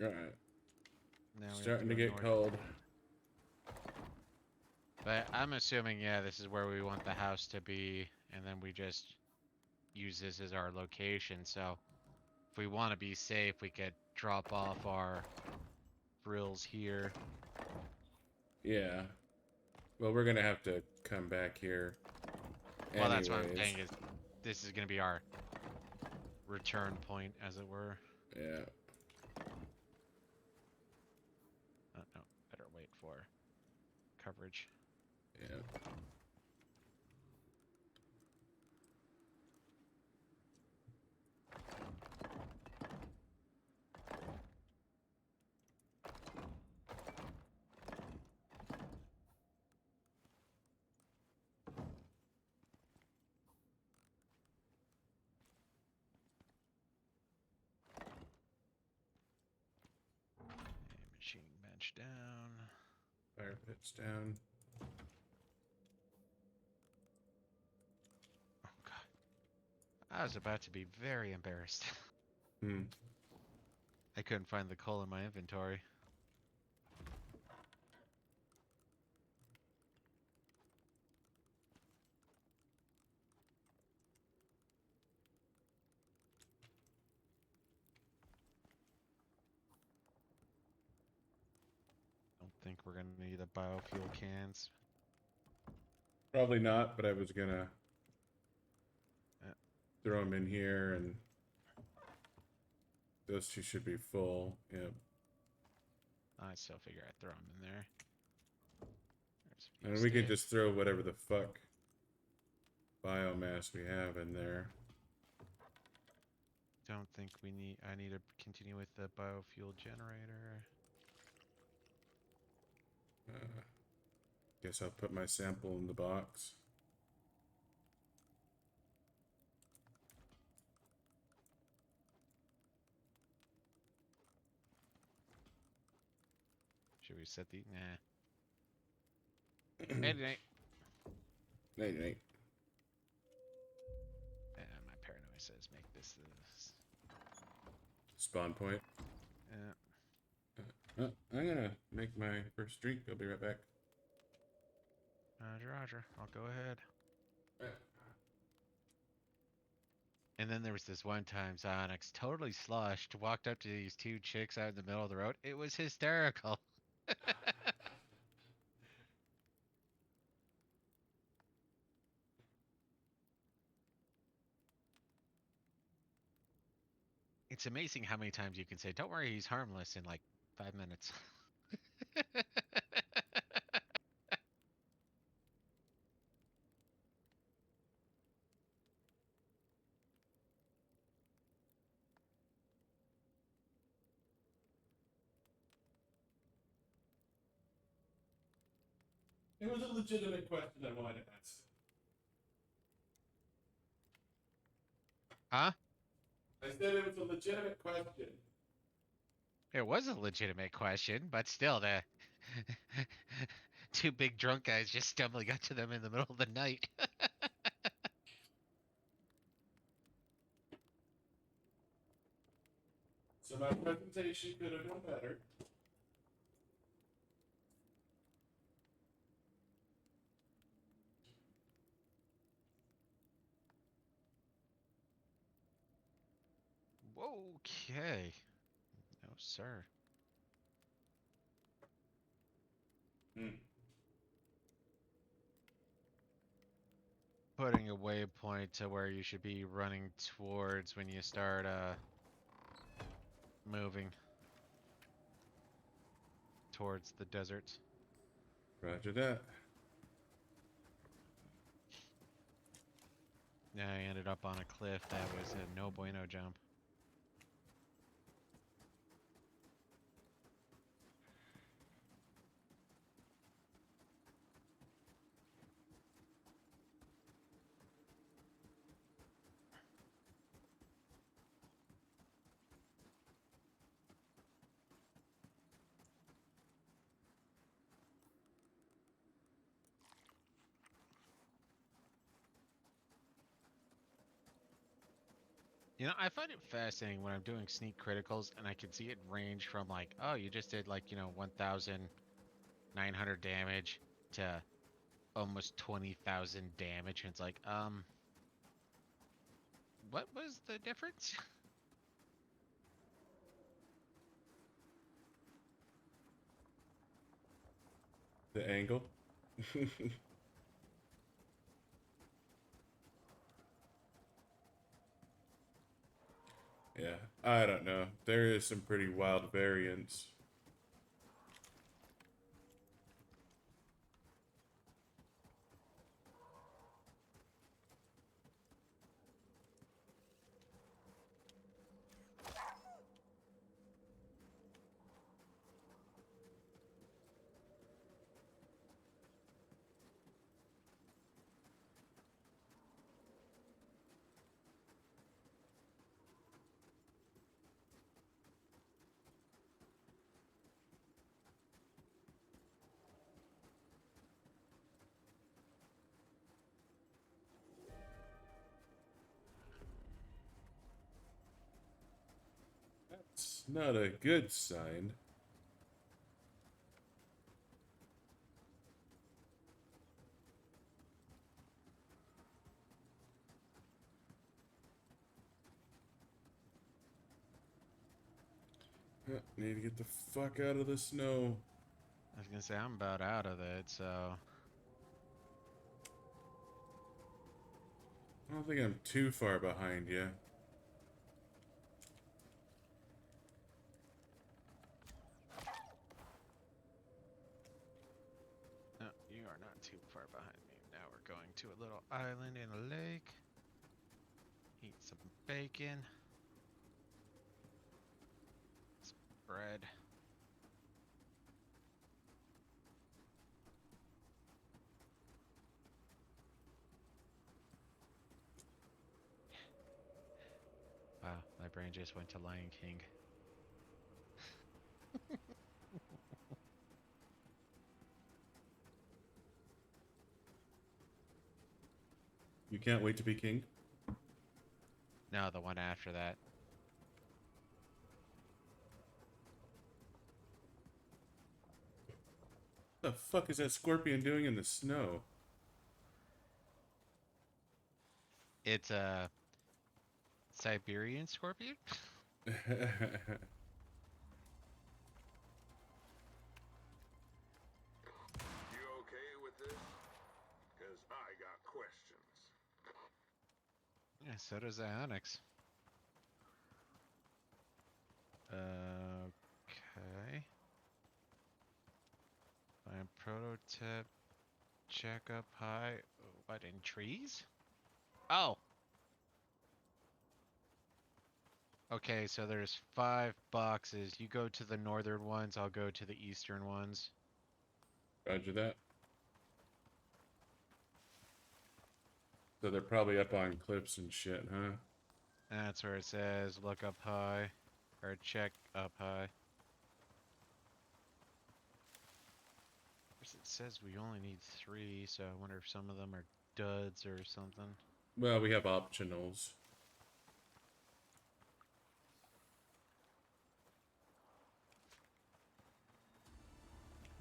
All right. Now we have Starting to go get north. cold. But I'm assuming, yeah, this is where we want the house to be, and then we just use this as our location. So if we want to be safe, we could drop off our frills here. Yeah. Well, we're gonna have to come back here. Well, that's what I'm anyways. saying is this is going to be our return point, as it were. Yeah. No, better wait for coverage. Yeah. Okay, machine bench down. Fire pit's down. Oh god, I was about to be very embarrassed. Hmm. I couldn't find the coal in my inventory. Don't think we're gonna need the biofuel cans. Probably not, but I was gonna Yeah. throw them in here, and those two should be full. Yep. I still figure I'd throw them in there. There's a And few we can sticks. just throw whatever the fuck biomass we have in there. Don't think we need. I need to continue with the biofuel generator. Guess I'll put my sample in the box. Should we set the? Nah. Hey, Nate. Night. My paranoia says make this. Spawn point. Yeah. I'm gonna make my first drink. I'll be right back. Roger. I'll go ahead. And then there was this one time Zonix totally slushed, walked up to these two chicks out in the middle of the road. It was hysterical. It's amazing how many times you can say, "Don't worry, he's harmless," in like 5 minutes. It was a legitimate question I wanted to ask. Huh? I said it was a legitimate question. It was a legitimate question, but still, the two big drunk guys just stumbling up to them in the middle of the night. So my presentation could have been better. Okay. No, sir. Putting a waypoint to where you should be running towards when you start moving towards the desert. Roger that. Yeah, I ended up on a cliff that was a no bueno jump. You know, I find it fascinating when I'm doing sneak criticals and I can see it range from like, oh, you just did like, 1,900 damage to almost 20,000 damage. And it's like, what was the difference? The angle. Yeah, I don't know. There is some pretty wild variance. not a good sign. Need to get the fuck out of the snow. I was gonna say I'm about out of it, so I don't think I'm too far behind you. no, you are not too far behind me. Now we're going to a little island in a lake. Eat some bacon. Some bread. Wow, my brain just went to Lion King. You can't wait to be king? No, the one after that. What the fuck is that scorpion doing in the snow? It's a Siberian scorpion? You okay with this? Because I got questions. Yeah, so does the Onyx. Okay. Find prototype. Check up high. What, in trees? Oh! Okay, so there's 5 boxes. You go to the northern ones, I'll go to the eastern ones. Roger that. So they're probably up on cliffs and shit, huh? That's where it says look up high. Or check up high. It says we only need 3, so I wonder if some of them are duds or something. Well, we have optionals.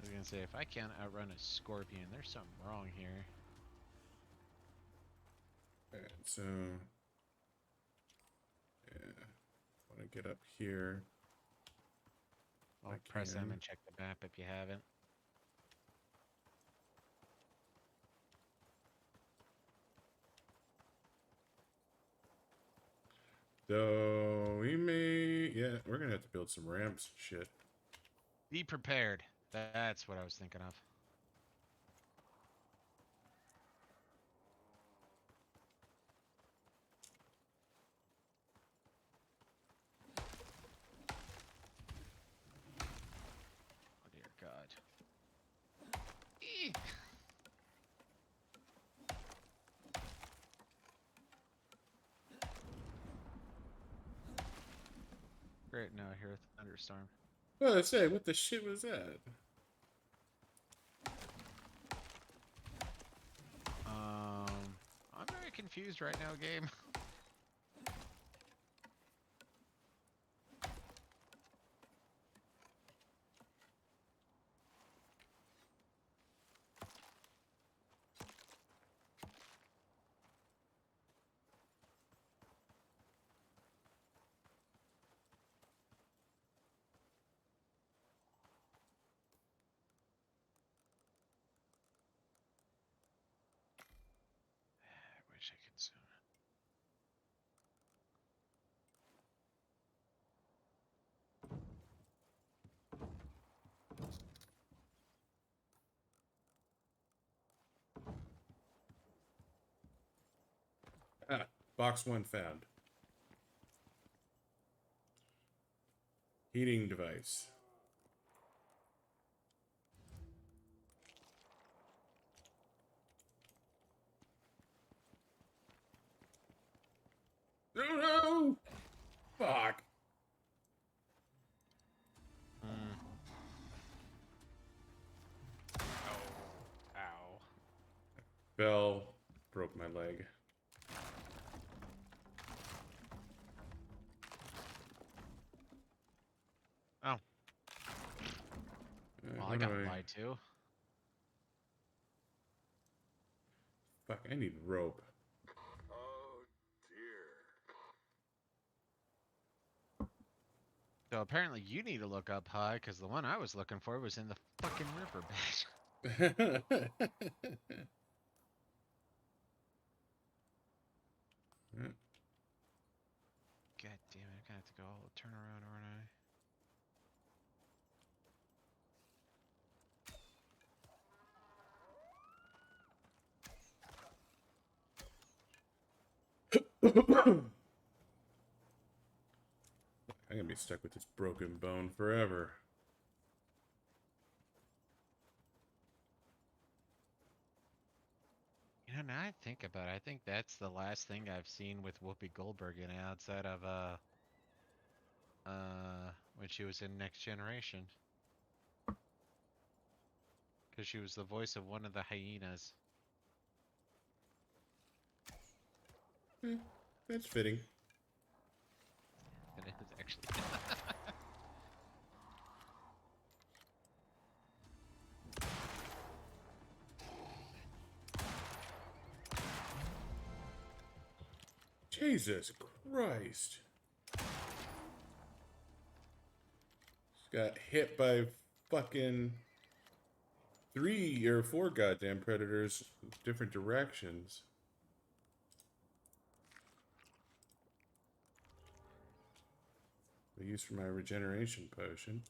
I was gonna say, if I can't outrun a scorpion, there's something wrong here. Alright, so... yeah. Want to get up here. I'll I press M can. and check the map if you haven't. So, we may... yeah, we're gonna have to build some ramps and shit. Be prepared. That's what I was thinking of. Oh dear God. Eek. Great, now I hear a thunderstorm. Well, I say, what the shit was that? I'm very confused right now, game. I wish I could zoom in. Ah, box 1 found. Heating device. No, no! Fuck! Oh, ow. Bell broke my leg. I do got I... lied to. Fuck, I need rope. Oh dear. So apparently you need to look up high, because the one I was looking for was in the fucking riverbed. God damn it, I'm gonna have to go all turn around, aren't I? I'm gonna be stuck with this broken bone forever. You know, now I think about it, I think that's the last thing I've seen with Whoopi Goldberg in it outside of when she was in Next Generation. Because she was the voice of one of the hyenas. That's fitting. And it is actually. Jesus Christ. Got hit by fucking 3 or 4 goddamn predators, different directions. I use for my regeneration potion.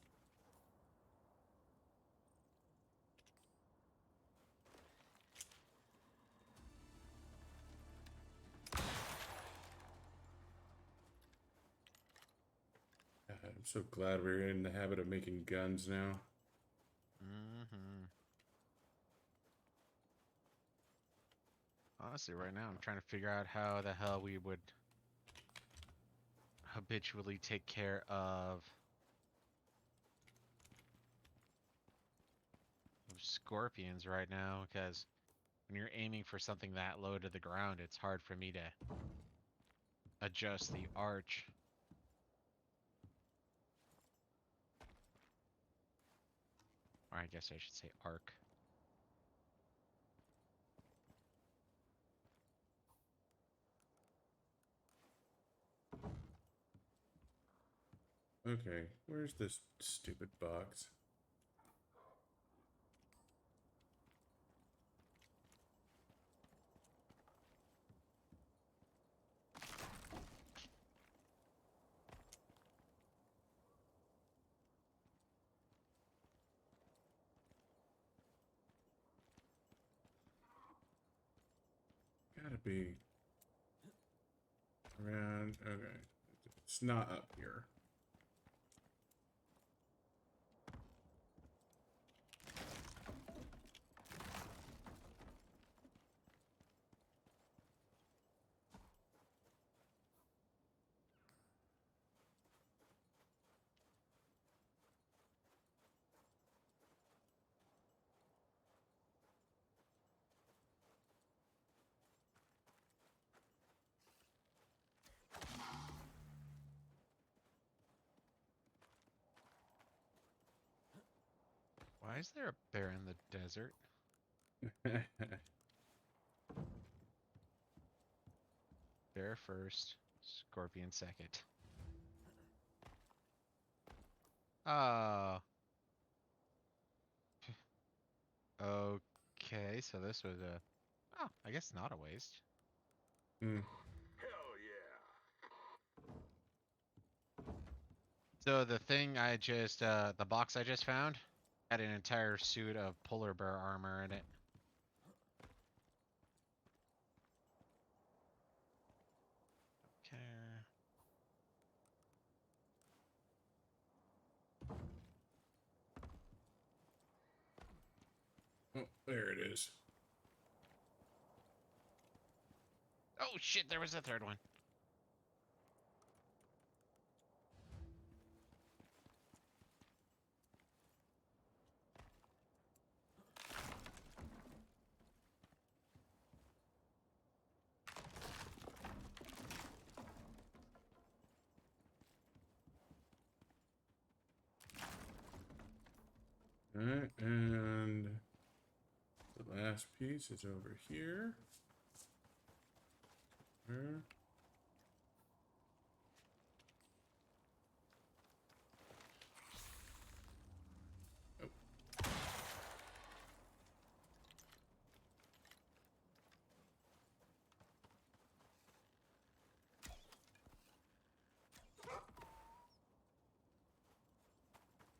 God, I'm so glad we're in the habit of making guns now. Mm-hmm. Honestly, right now I'm trying to figure out how the hell we would habitually take care of scorpions right now, because when you're aiming for something that low to the ground, it's hard for me to adjust the arch. Or I guess I should say arc. Okay, where's this stupid box? Gotta be around. Okay, it's not up here. Why is there a bear in the desert? Bear first, scorpion second. Oh. Okay, so this was a... Oh, I guess not a waste. Hmm. Hell yeah. So the thing I just, the box I just found had an entire suit of polar bear armor in it. Okay. Oh, there it is. Oh shit, there was a third one. Alright, last piece is over here. Where?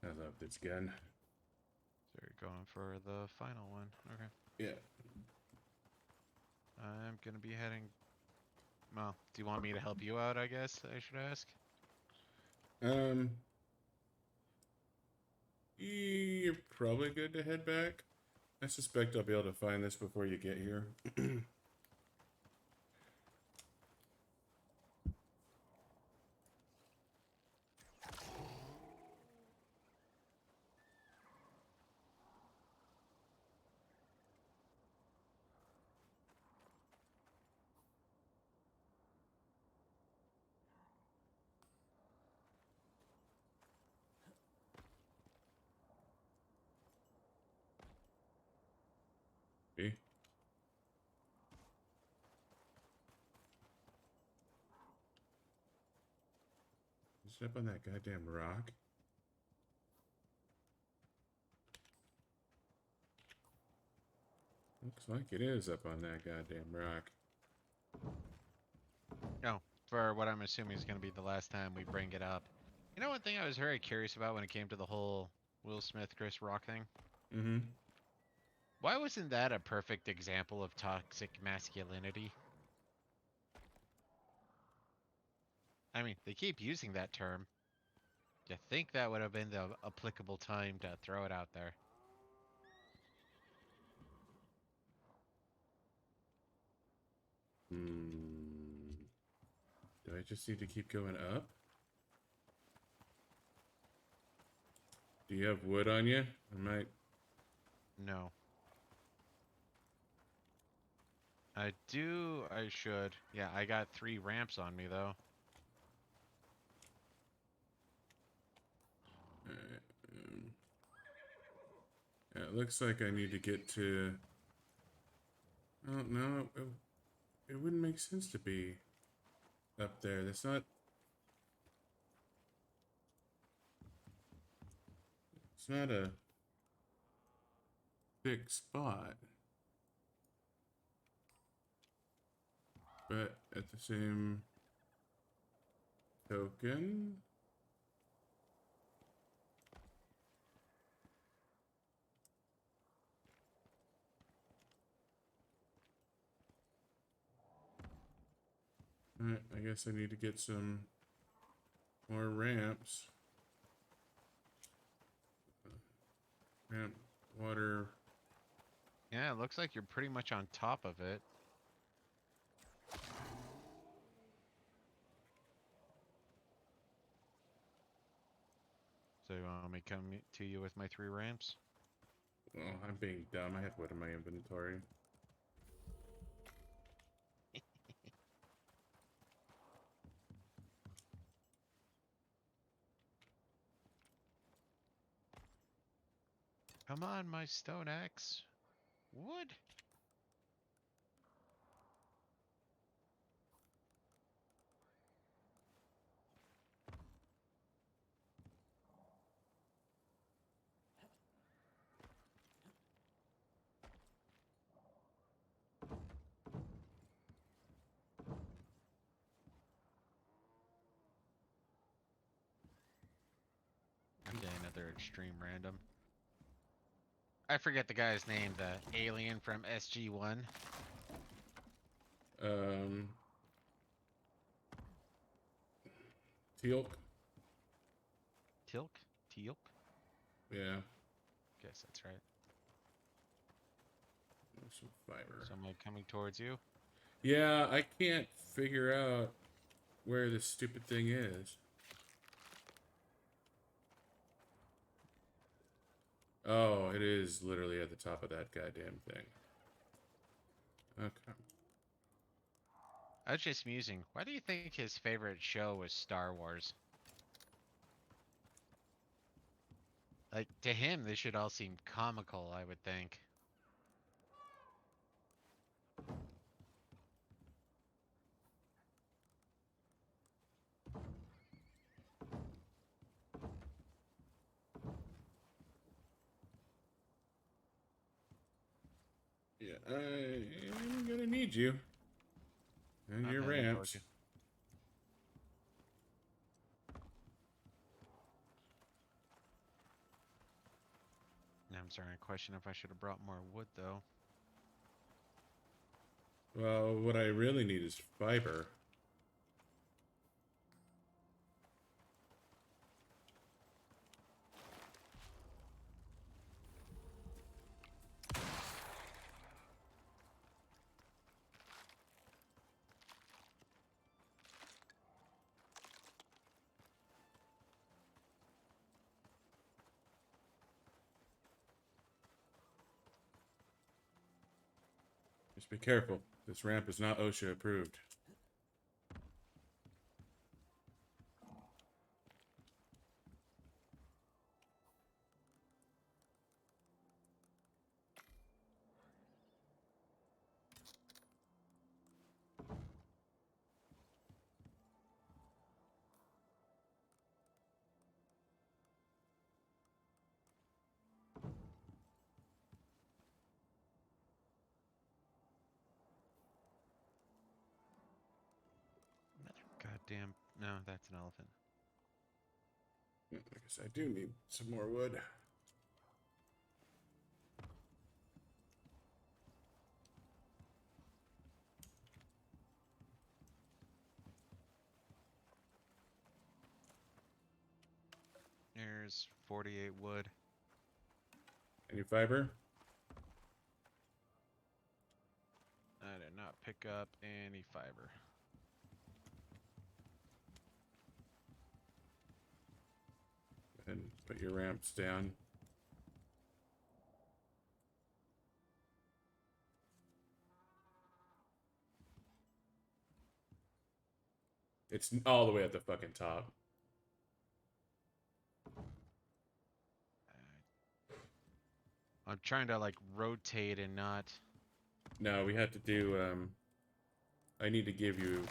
I love this gun. So you're going for the final one. Okay. Yeah. I'm gonna be heading. Well, do you want me to help you out? I guess I should ask. You're probably good to head back. I suspect I'll be able to find this before you get here. See? Step on that goddamn rock. Looks like it is up on that goddamn rock. No, for what I'm assuming is gonna be the last time we bring it up. You know, one thing I was very curious about when it came to the whole Will Smith, Chris Rock thing. Mm-hmm. Why wasn't that a perfect example of toxic masculinity? I mean, they keep using that term. You think that would have been the applicable time to throw it out there? Do I just need to keep going up? Do you have wood on you? I might. No. I do. I should. Yeah, I got 3 ramps on me though. Yeah, it looks like I need to get to. Oh no, it wouldn't make sense to be up there. That's not. It's not a big spot. But at the same token, I guess I need to get some more ramps. Ramp, water. Yeah, it looks like you're pretty much on top of it. So you want me to come to you with my 3 ramps? Well, I'm being dumb. I have wood in my inventory. Come on, my stone axe. Wood. Okay, another extreme random. I forget the guy's name, the alien from SG-1. Teal'c. Tilk? Teal'c? Yeah. Guess that's right. Some fiber. So am I coming towards you? Yeah, I can't figure out where this stupid thing is. Oh, it is literally at the top of that goddamn thing. Okay. I was just musing. Why do you think his favorite show was Star Wars? Like, to him, this should all seem comical, I would think. Yeah, I'm gonna need you. And your Okay, I told ramps. you. Now I'm starting to question if I should have brought more wood, though. Well, what I really need is fiber. Just be careful. This ramp is not OSHA approved. Goddamn. No, that's an elephant. I guess I do need some more wood. There's 48 wood. Any fiber? I did not pick up any fiber. Go ahead and put your ramps down. It's all the way at the fucking top. I'm trying to like rotate and not. No, we have to do, I need to give you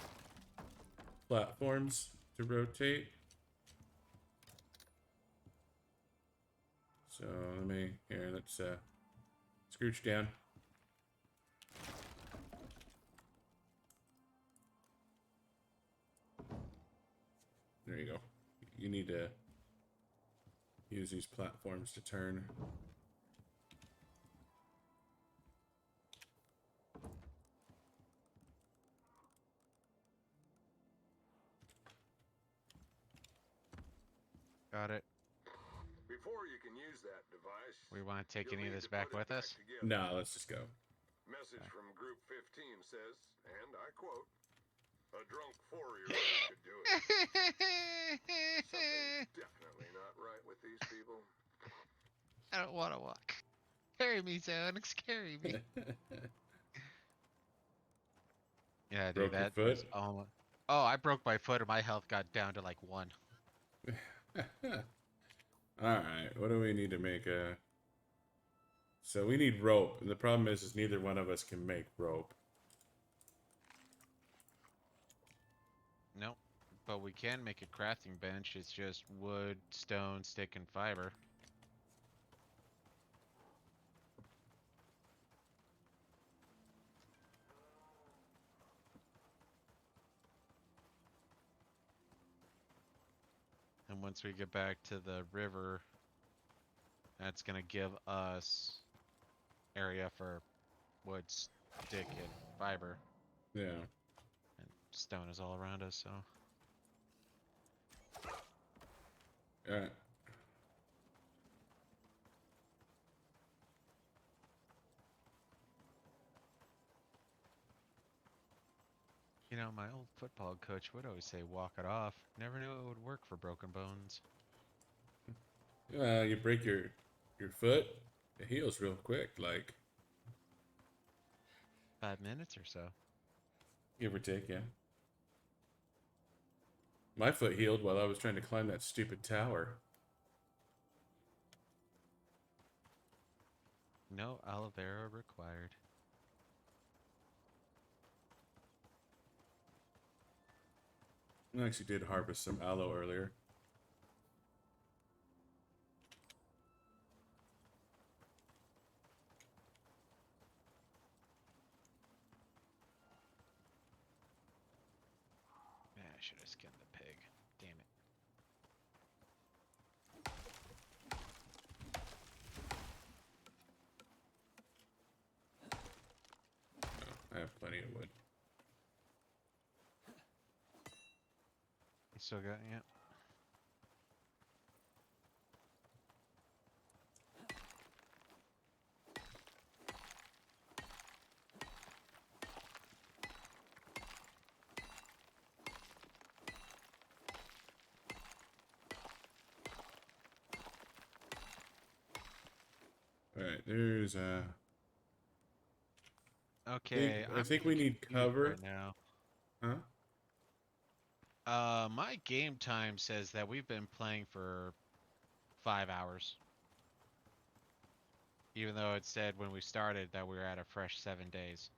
platforms to rotate. So let's scooch down. There you go. You need to use these platforms to turn. Got it. Before you can use that device, We want to take you'll any of need this to back put it with us? together. No, let's just go. Message from Group 15 says, and I quote, "A drunk 4-year-old could do it." Something's definitely not right with these people. I don't want to walk. Carry me, Zonix. Carry me. Yeah, dude, Broke your that foot? was almost. Oh, I broke my foot and my health got down to like 1. Alright, what do we need to make a... So we need rope, and the problem is neither one of us can make rope. Nope. But we can make a crafting bench. It's just wood, stone, stick, and fiber. And once we get back to the river, that's gonna give us area for wood, stick, and fiber. Yeah. And stone is all around us, so. Alright. You know, my old football coach would always say, walk it off. Never knew it would work for broken bones. You break your foot, it heals real quick, like 5 minutes or so. give or take, yeah. My foot healed while I was trying to climb that stupid tower. No aloe vera required. I actually did harvest some aloe earlier. should have skinned the pig. Damn it. Oh, I have plenty of wood. You still got yeah. Alright, there's Okay, I I'm think we pretty need confused cover. right now. Huh? My game time says that we've been playing for 5 hours. Even though it said when we started that we were at a fresh 7 days.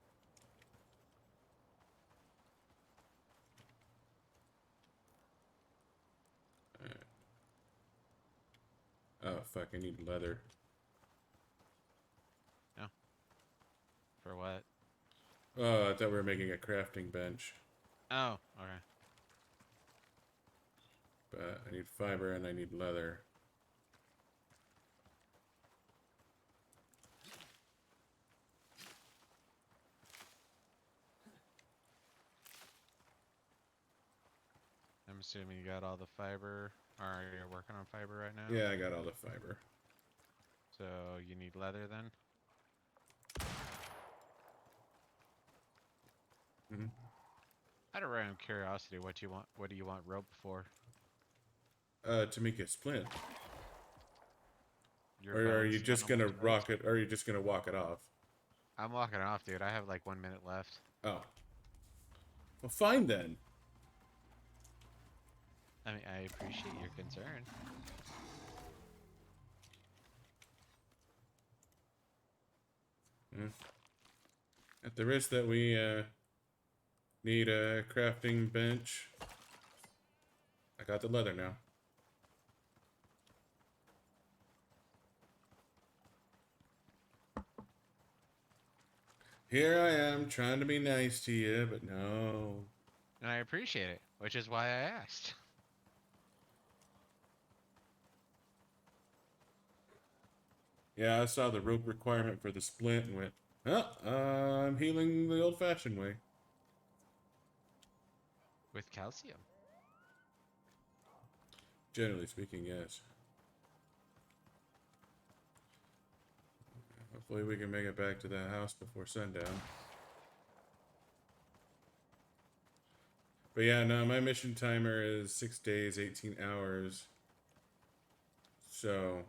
Alright. Oh fuck, I need leather. For what? Oh, I thought we were making a crafting bench. Oh, okay. But I need fiber and I need leather. I'm assuming you got all the fiber. Or you're working on fiber right now? Yeah, I got all the fiber. So you need leather then? Hmm. Out of random curiosity, what do you want rope for? To make a splint. Your Or are you bones, just not my gonna bones. rock it? Or are you just gonna walk it off? I'm walking off, dude. I have like 1 minute left. Oh. Well, fine then. I mean, I appreciate your concern. Yeah. At the risk that we need a crafting bench, I got the leather now. Here I am trying to be nice to you, but no. And I appreciate it, which is why I asked. Yeah, I saw the rope requirement for the splint and went, oh, I'm healing the old-fashioned way. With calcium. Generally speaking, yes. Hopefully we can make it back to the house before sundown. But yeah, no, my mission timer is 6 days, 18 hours. So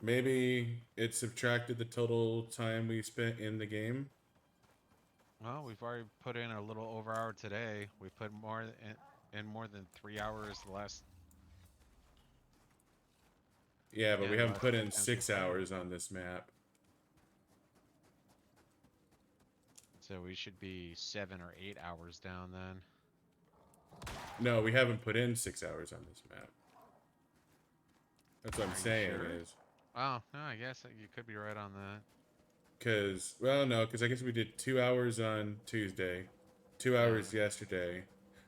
maybe it subtracted the total time we spent in the game. Well, we've already put in a little over hour today. We put more in more than 3 hours the last. Yeah, but Yeah, we the haven't last put in times we 6 played. hours on this map. So we should be 7 or 8 hours down then. No, we haven't put in 6 hours on this map. That's what I'm Are you saying sure? is. Oh, no, I guess you could be right on that. Because, well, no, because I guess we did 2 hours on Tuesday, 2 hours yesterday.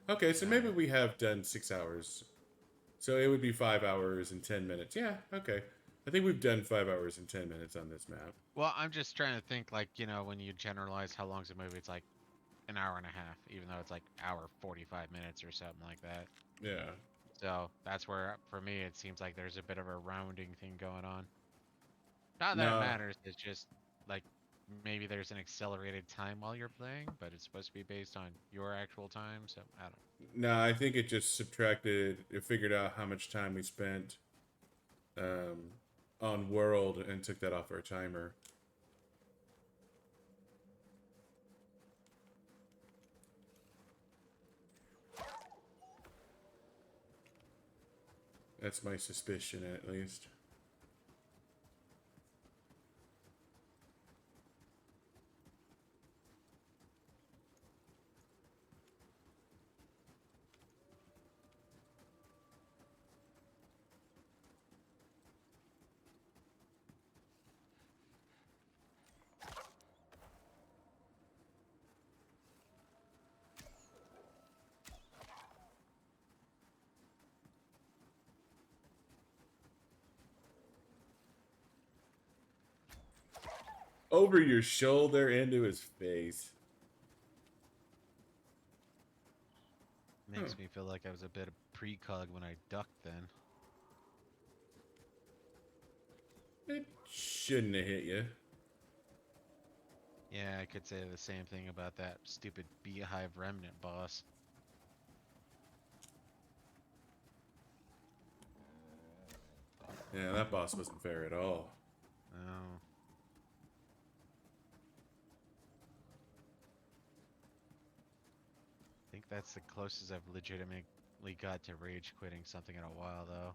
Okay, so maybe we have done 6 hours. So it would be 5 hours and 10 minutes. Yeah, okay. I think we've done 5 hours and 10 minutes on this map. Well, I'm just trying to think, like, you know, when you generalize how long's a movie, it's like an hour and a half, even though it's like hour 45 minutes or something like that. Yeah. So that's where, for me, it seems like there's a bit of a rounding thing going on. Not that No. it matters, it's just, like, maybe there's an accelerated time while you're playing, but it's supposed to be based on your actual time, so I don't know. No, I think it just subtracted, it figured out how much time we spent on world and took that off our timer. That's my suspicion, at least. Over your shoulder into his face. Makes Huh. me feel like I was a bit of precog when I ducked then. It shouldn't have hit you. Yeah, I could say the same thing about that stupid beehive remnant boss. Yeah, that boss wasn't fair at all. Oh. I think that's the closest I've legitimately got to rage quitting something in a while, though.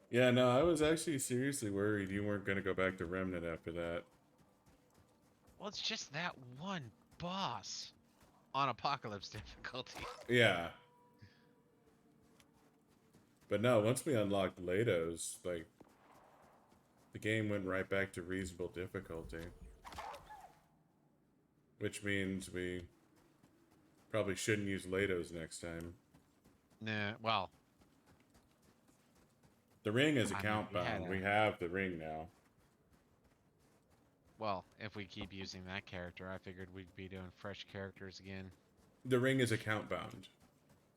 Yeah, no, I was actually seriously worried you weren't going to go back to Remnant after that. Well, it's just that one boss on Apocalypse difficulty. Yeah. But no, once we unlocked Lados, like, the game went right back to reasonable difficulty. Which means we probably shouldn't use Lados next time. Nah, well, The ring is I mean, account bound. We have the ring now. well, if we keep using that character, I figured we'd be doing fresh characters again. The ring is account bound.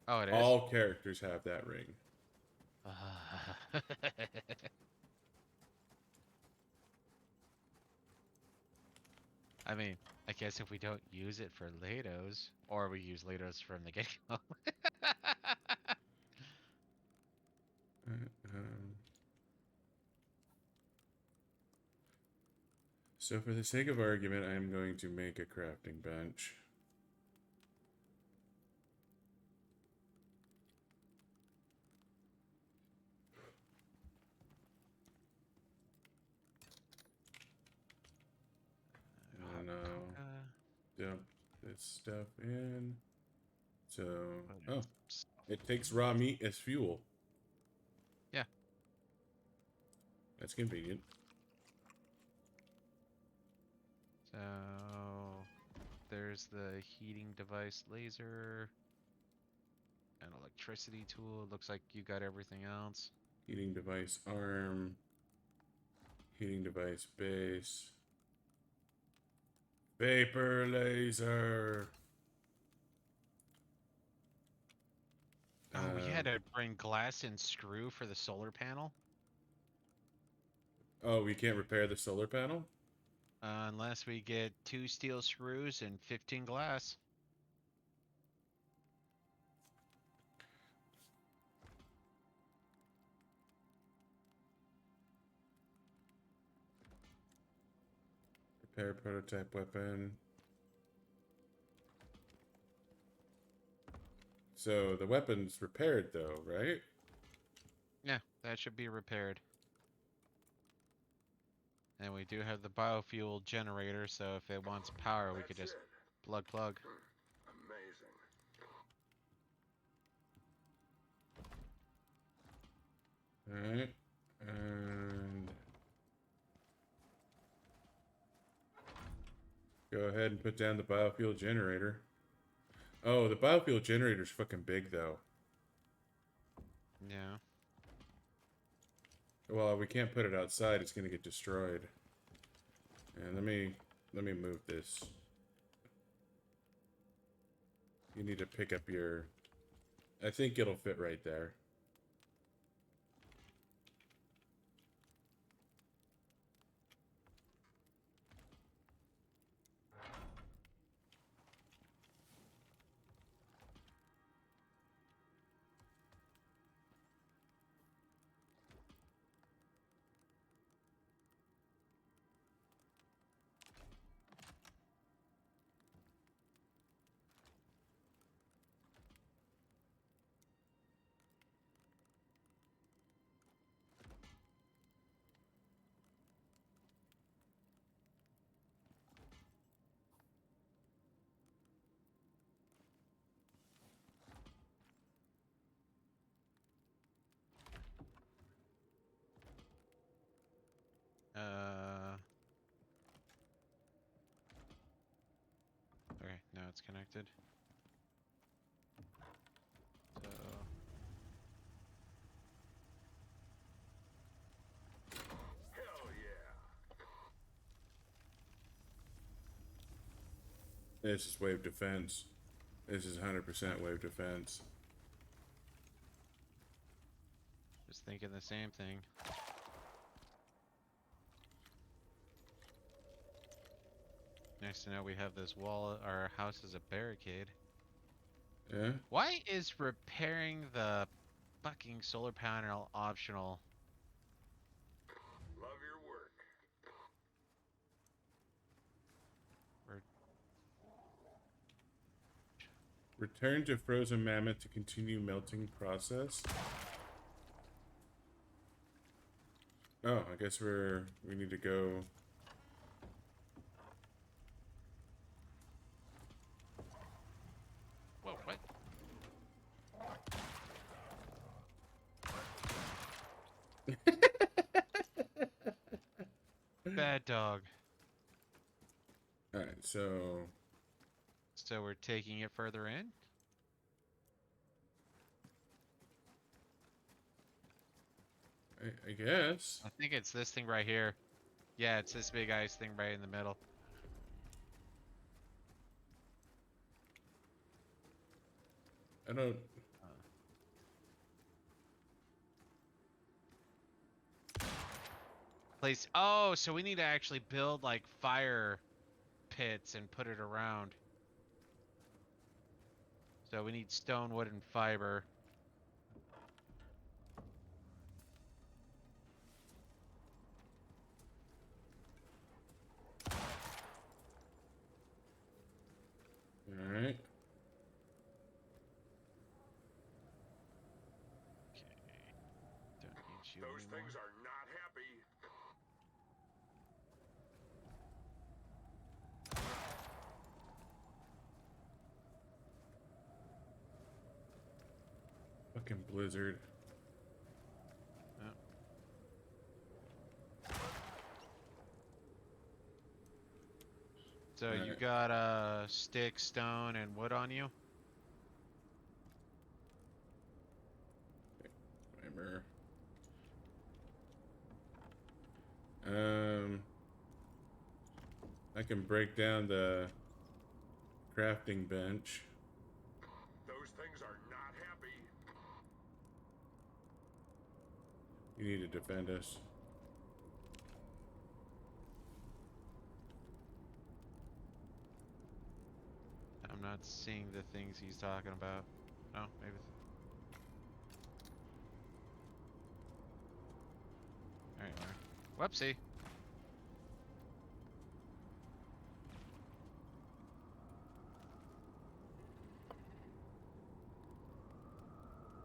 Oh, it is? All characters have that ring. I mean, I guess if we don't use it for Lados, or we use Lados from the get-go. So for the sake of argument, I am going to make a crafting bench. And dump this stuff in. So, oh, it takes raw meat as fuel. Yeah. That's convenient. So there's the heating device laser, an electricity tool. Looks like you got everything else. Heating device arm. Heating device base. Vapor laser. Oh, we had to bring glass and screw for the solar panel? Oh, we can't repair the solar panel? Unless we get 2 steel screws and 15 glass. Repair prototype weapon. So the weapon's repaired though, right? Yeah, that should be repaired. And we do have the biofuel generator, so if it wants power, we could just plug. Amazing. Alright. And go ahead and put down the biofuel generator. Oh, the biofuel generator's fucking big though. Yeah. Well, we can't put it outside, it's gonna get destroyed. And let me move this. You need to pick up your... I think it'll fit right there. Okay, now it's connected. So This is wave defense. This is 100% wave defense. Just thinking the same thing. Nice to know we have this wall. Our house is a barricade. Yeah? Why is repairing the fucking solar panel optional? Love your work. Return to frozen mammoth to continue melting process. Oh, I guess we need to go. Whoa, what? Bad dog. Alright, so So we're taking it further in? I guess. I think it's this thing right here. Yeah, it's this big ice thing right in the middle. I don't. Place. Oh, so we need to actually build like fire pits and put it around. So we need stone, wood, and fiber. Alright. Okay. Don't need you Those anymore. things are not happy. Fucking blizzard. So you Alright. got stick, stone, and wood on you? Timer. I can break down the crafting bench. Those things are not happy. You need to defend us. I'm not seeing the things he's talking about. Oh, maybe. There you are. Whoopsie.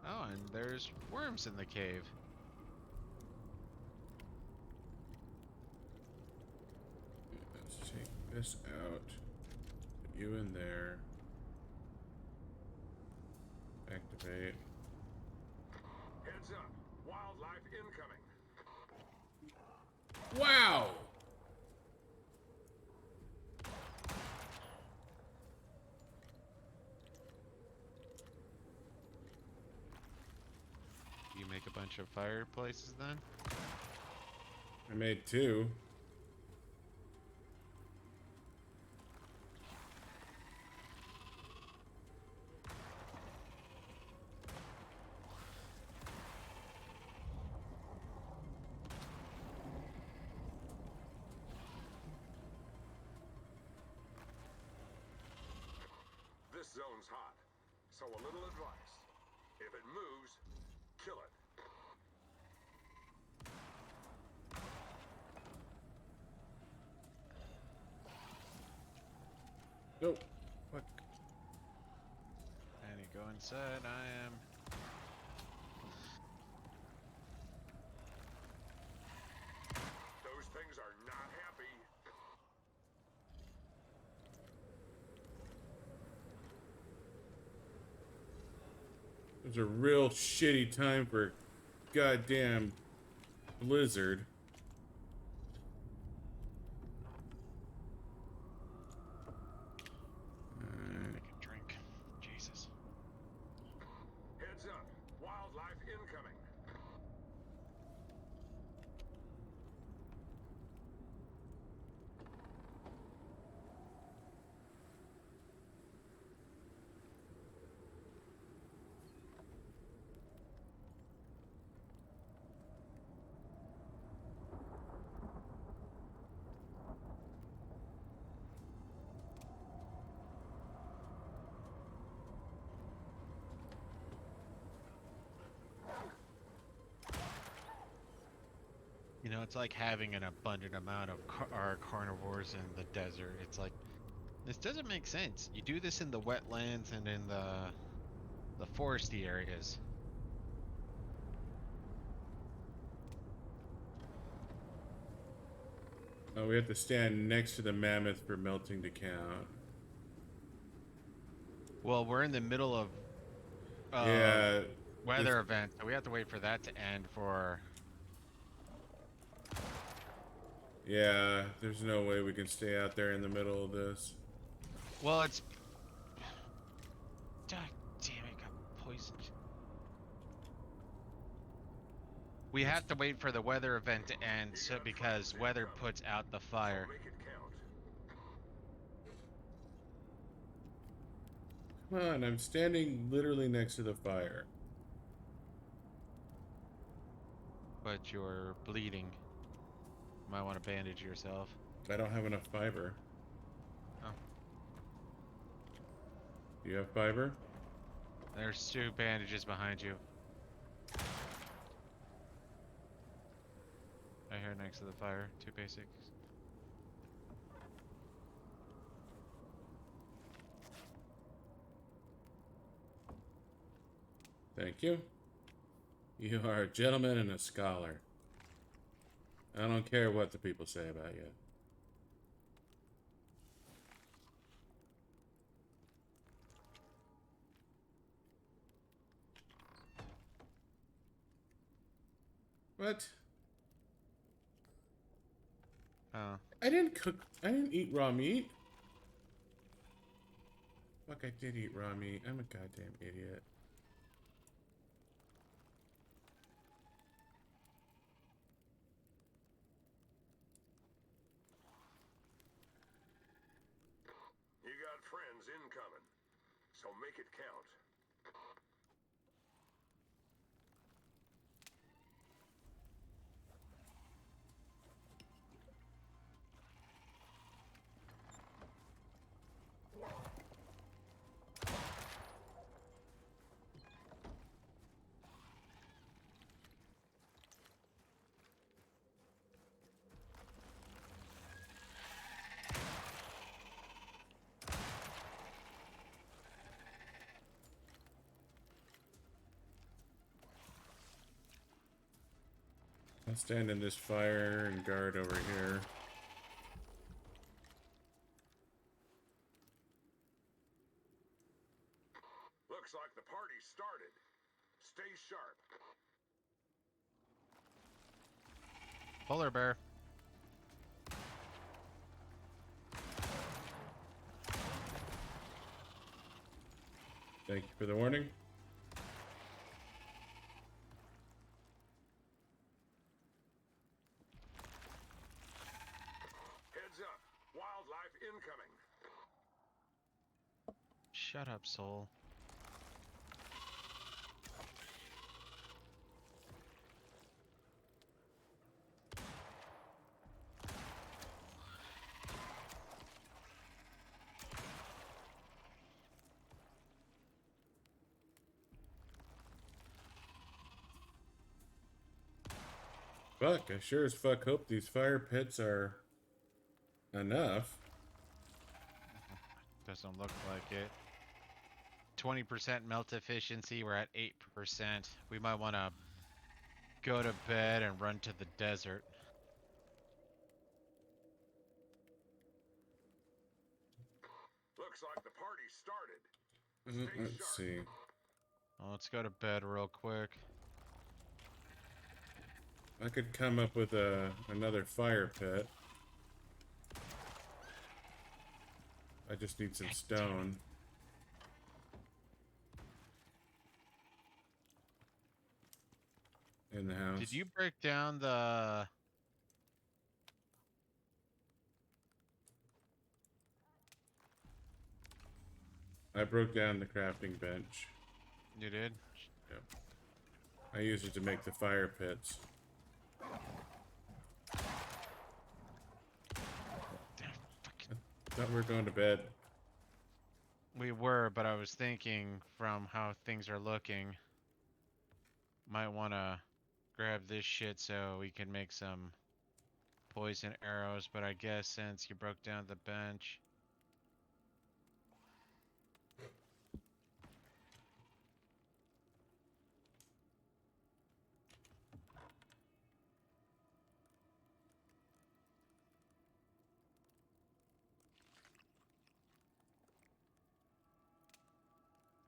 Oh, and there's worms in the cave. Let's take this out. Put you in there. Activate. Heads up. Wildlife incoming. Wow! You make a bunch of fireplaces then? I made 2. This zone's hot, so a little advice. If it moves, kill it. Nope. Fuck. And you go inside, I am. Those things are not happy. It was a real shitty time for a goddamn blizzard. Make a drink. Jesus. Heads up. Wildlife incoming. You know, it's like having an abundant amount of our carnivores in the desert. It's like this doesn't make sense. You do this in the wetlands and in the foresty areas. Oh, we have to stand next to the mammoth for melting to count. Well, we're in the middle of Yeah, this, weather event, so we have to wait for that to end for. yeah, there's no way we can stay out there in the middle of this. Well, it's. God damn it! Got poisoned. We have to wait for the weather event to end, so because weather puts out the fire. So make it count. Come on, I'm standing literally next to the fire. But you're bleeding. You might want to bandage yourself. I don't have enough fiber. Oh. Do you have fiber? There's 2 bandages behind you. Right here next to the fire. 2 basics. Thank you. You are a gentleman and a scholar. I don't care what the people say about you. What? Oh. I didn't eat raw meat. Fuck, I did eat raw meat. I'm a goddamn idiot. You got friends incoming. So make it count. I'll stand in this fire and guard over here. Looks like the party started. Stay sharp. Polar bear. Thank you for the warning. Heads up. Wildlife incoming. Shut up, soul. Fuck, I sure as fuck hope these fire pits are enough. Doesn't look like it. 20% melt efficiency. We're at 8%. We might want to go to bed and run to the desert. Looks like the party started. Stay Let's sharp. see. Well, let's go to bed real quick. I could come up with another fire pit. I just need some stone. In the house. Did you break down the... I broke down the crafting bench. You did? Yep. I use it to make the fire pits. Damn, fucking... Thought we were going to bed. We were, but I was thinking from how things are looking, might want to grab this shit so we can make some poison arrows, but I guess since you broke down the bench.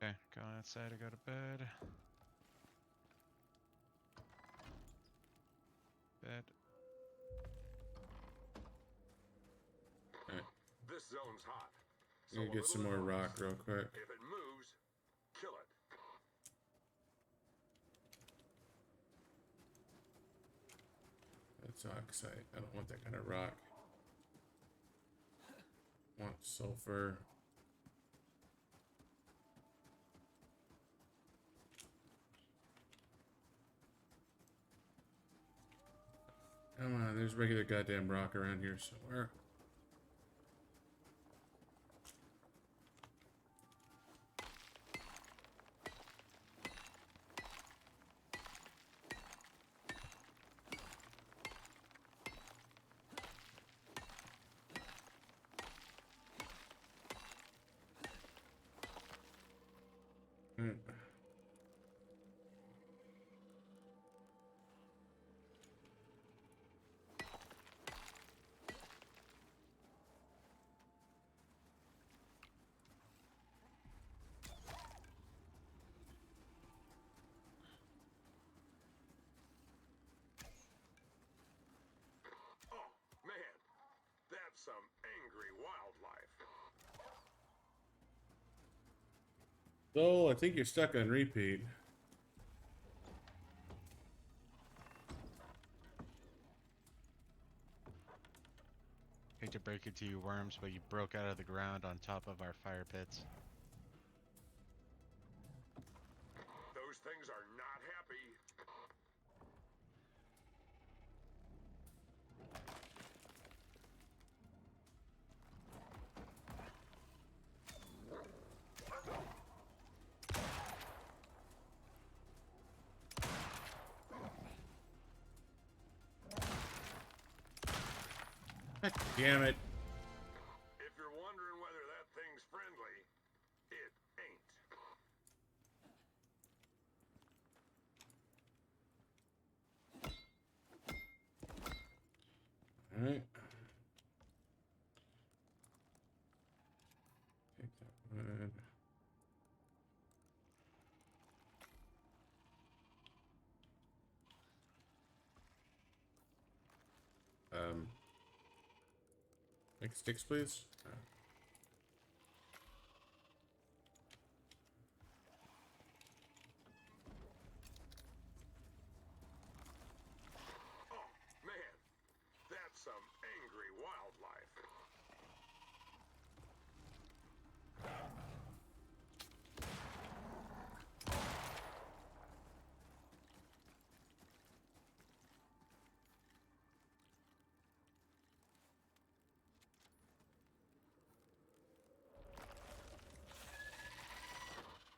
Okay, go outside to go to bed. Bed. Alright, This zone's hot. I'm gonna get some more rock real quick. If it moves, kill it. That's oxide. I don't want that kind of rock. I want sulfur. Come on, there's regular goddamn rock around here somewhere. Hmm. Oh, man. That's some angry wildlife. So, I think you're stuck on repeat. Hate to break it to you, worms, but you broke out of the ground on top of our fire pits. Those things are not happy. God damn it. If you're wondering whether that thing's friendly, it ain't. Alright. Take that wood. Make sticks, please. Oh, man. That's some angry wildlife.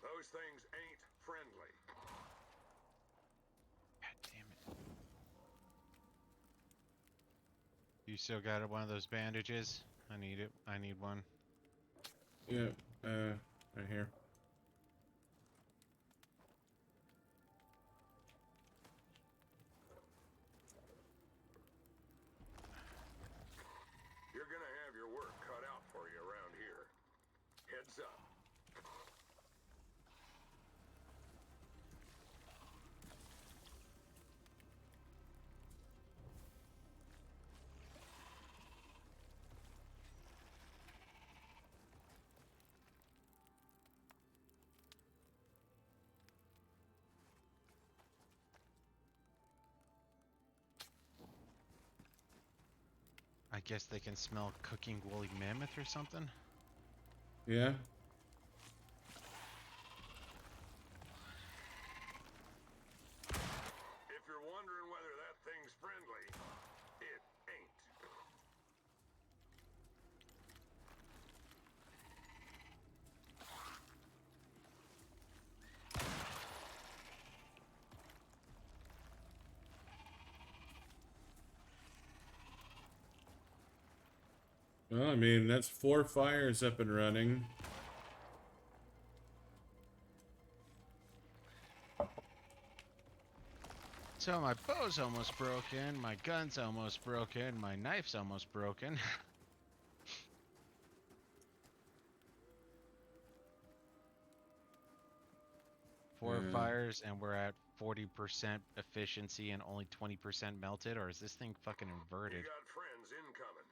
Those things ain't friendly. God damn it. You still got one of those bandages? I need it. I need one. Yeah, right here. You're gonna have your work cut out for you around here. Heads up. I guess they can smell cooking woolly mammoth or something? Yeah. If you're wondering whether that thing's friendly, it ain't. Well, I mean, that's 4 fires up and running. So my bow's almost broken, my gun's almost broken, my knife's almost broken. Four Yeah. fires and we're at 40% efficiency and only 20% melted, or is this thing fucking You inverted? got friends incoming,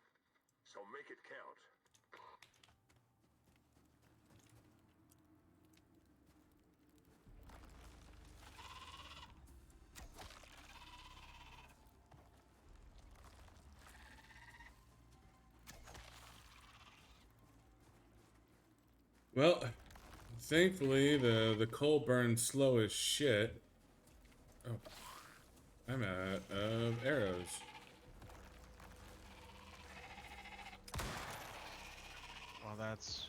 so make it count. Well, thankfully the coal burns slow as shit. Oh, I'm out of arrows. Well, that's...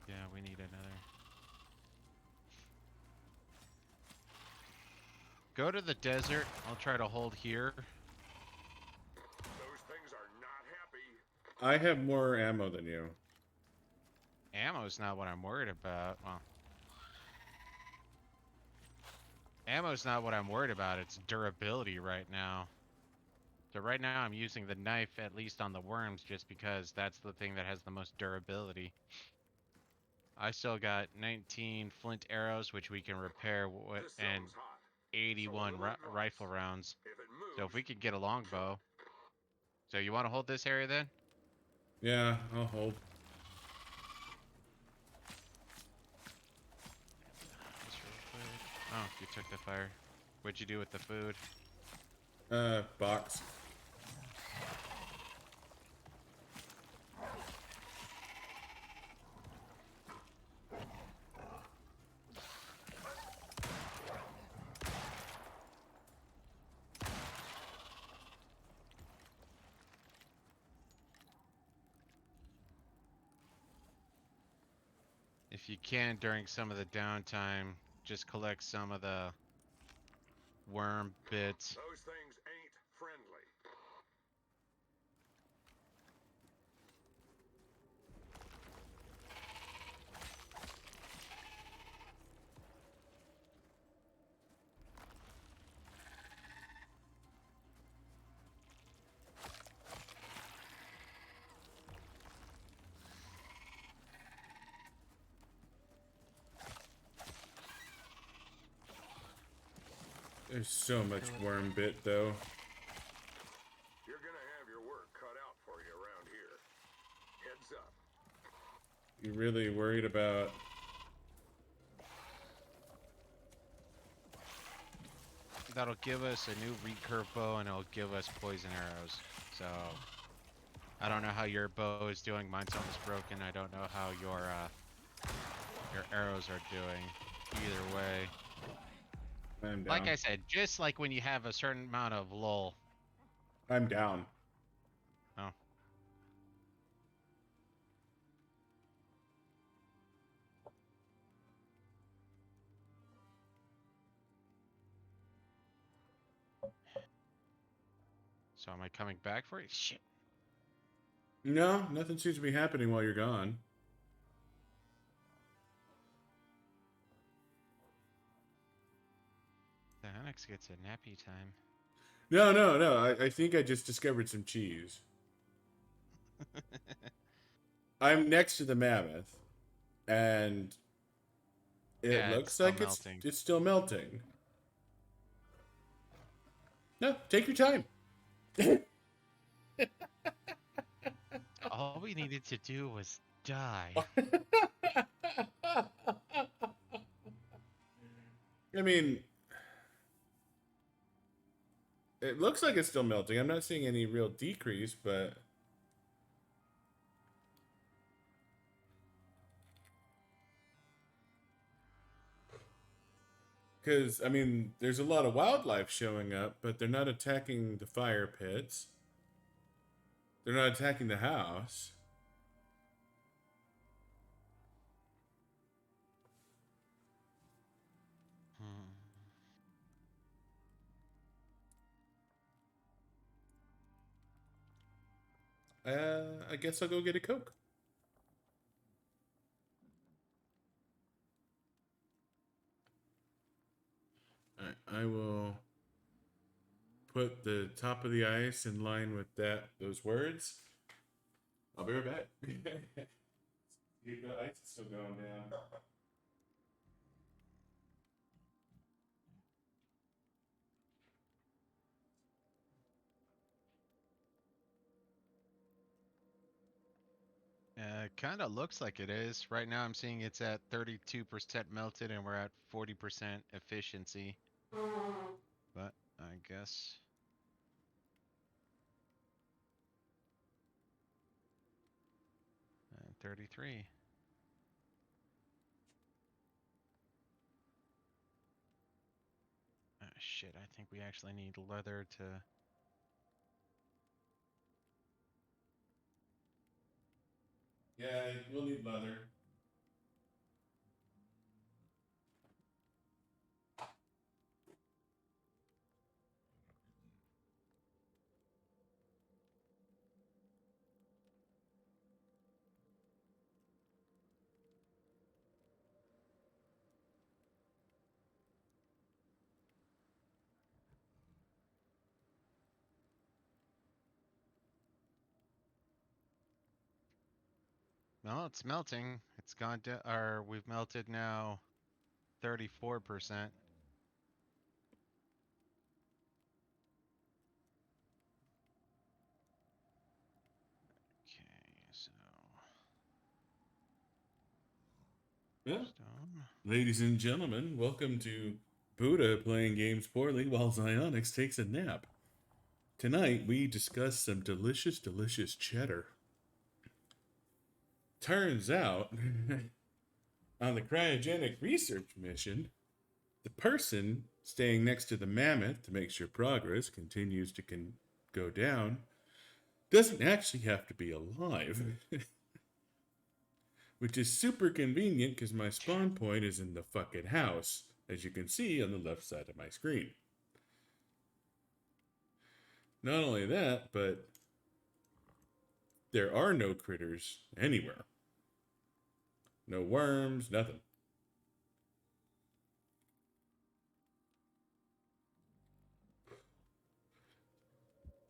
Yeah, we need another. Go to the desert. I'll try to hold here. Those things are not happy. I have more ammo than you. Ammo's not what I'm worried about. Well, ammo's not what I'm worried about. It's durability right now. So right now I'm using the knife, at least on the worms, just because that's the thing that has the most durability. I still got 19 flint arrows, which we can repair, This and zone's hot. 81 So little rifle advice. rounds. If it moves, So if we could get a longbow. So you want to hold this area then? Yeah, I'll hold. Just real quick. Oh, you took the fire. What'd you do with the food? Box. If you can, during some of the downtime, just collect some of the worm bits. those things ain't friendly. There's so much worm bit though. You're gonna have your work cut out for you around here. Heads up. You really worried about? That'll give us a new recurve bow and it'll give us poison arrows. So I don't know how your bow is doing. Mine's almost broken. I don't know how your arrows are doing. Either way, I'm down. like I said, just like when you have a certain amount of lull. I'm down. Oh. So am I coming back for it? Shit. No, nothing seems to be happening while you're gone. The Onyx gets a nappy time. No. I think I just discovered some cheese. I'm next to the mammoth, and it Yeah, it's looks still like melting. it's still melting. No, take your time. All we needed to do was die. I mean, it looks like it's still melting. I'm not seeing any real decrease, but because I mean, there's a lot of wildlife showing up, but they're not attacking the fire pits. They're not attacking the house. Hmm. I guess I'll go get a Coke. Alright, I will put the top of the ice in line with those words. I'll be right back. The ice is still going down. Kind of looks like it is. Right now I'm seeing it's at 32% melted and we're at 40% efficiency. But I guess 33. Shit, I think we actually need leather to... Yeah, we'll need leather. Well, it's melting. It's gone down, or we've melted now 34%. Okay, so Yeah. stone. Ladies and gentlemen, welcome to Buddah playing games poorly while Zyonix takes a nap. Tonight we discuss some delicious, delicious cheddar. Turns out, on the cryogenic research mission, the person staying next to the mammoth to make sure progress continues to go down doesn't actually have to be alive. Which is super convenient because my spawn point is in the fucking house, as you can see on the left side of my screen. Not only that, but there are no critters anywhere. No worms, nothing.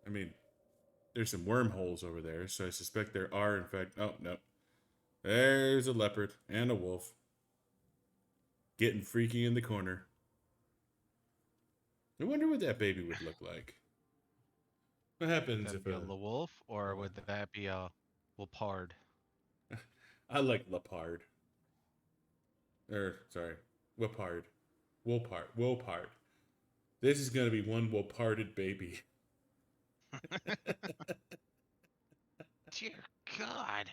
I mean, there's some wormholes over there, so I suspect there are, in fact... Oh, no. There's a leopard and a wolf. Getting freaky in the corner. I wonder what that baby would look like. What happens Would if that be a wolf, or would that be a leopard? I like leopard. Sorry. Whoopard. Wolpard. This is going to be one wolparded baby. Dear God.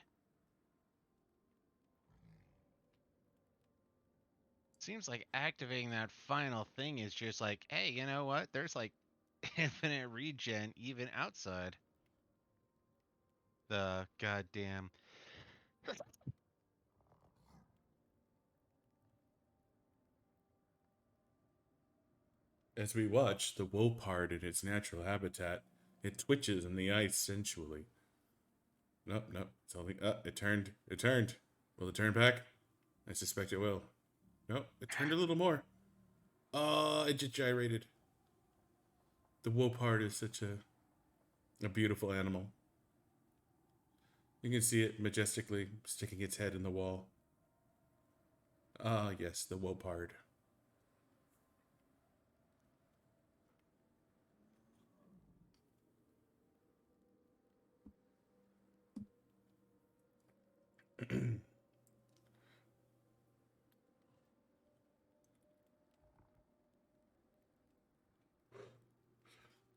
Seems like activating that final thing is just like, hey, you know what? There's like infinite regen even outside the goddamn. As we watch the wolpard in its natural habitat, it twitches in the ice sensually. Nope. It's only... it turned. It turned. Will it turn back? I suspect it will. Nope, it turned a little more. Oh, it just gyrated. The wolpard is such a beautiful animal. You can see it majestically sticking its head in the wall. Ah, yes, the wolpard.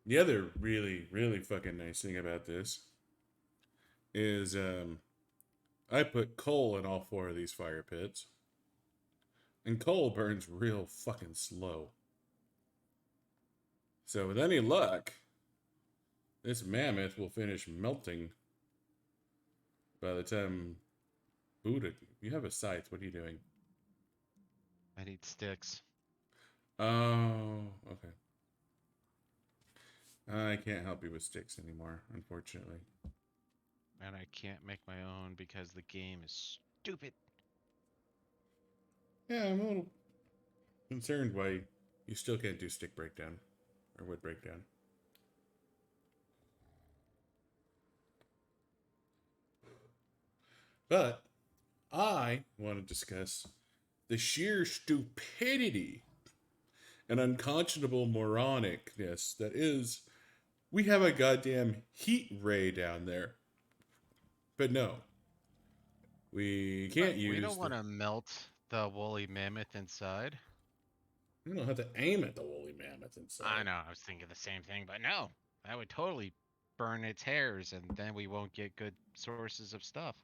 The other really, really fucking nice thing about this is I put coal in all 4 of these fire pits. And coal burns real fucking slow. So with any luck, this mammoth will finish melting by the time... Buddah, you have a scythe. What are you doing? I need sticks. Oh, okay. I can't help you with sticks anymore, unfortunately. and I can't make my own because the game is stupid. Yeah, I'm a little concerned why you still can't do stick breakdown or wood breakdown. But I want to discuss the sheer stupidity and unconscionable moronicness that is, we have a goddamn heat ray down there. But no, we can't use. We don't want to melt the woolly mammoth inside. We don't have to aim at the woolly mammoth inside. I know, I was thinking the same thing, but no, that would totally burn its hairs, and then we won't get good sources of stuff.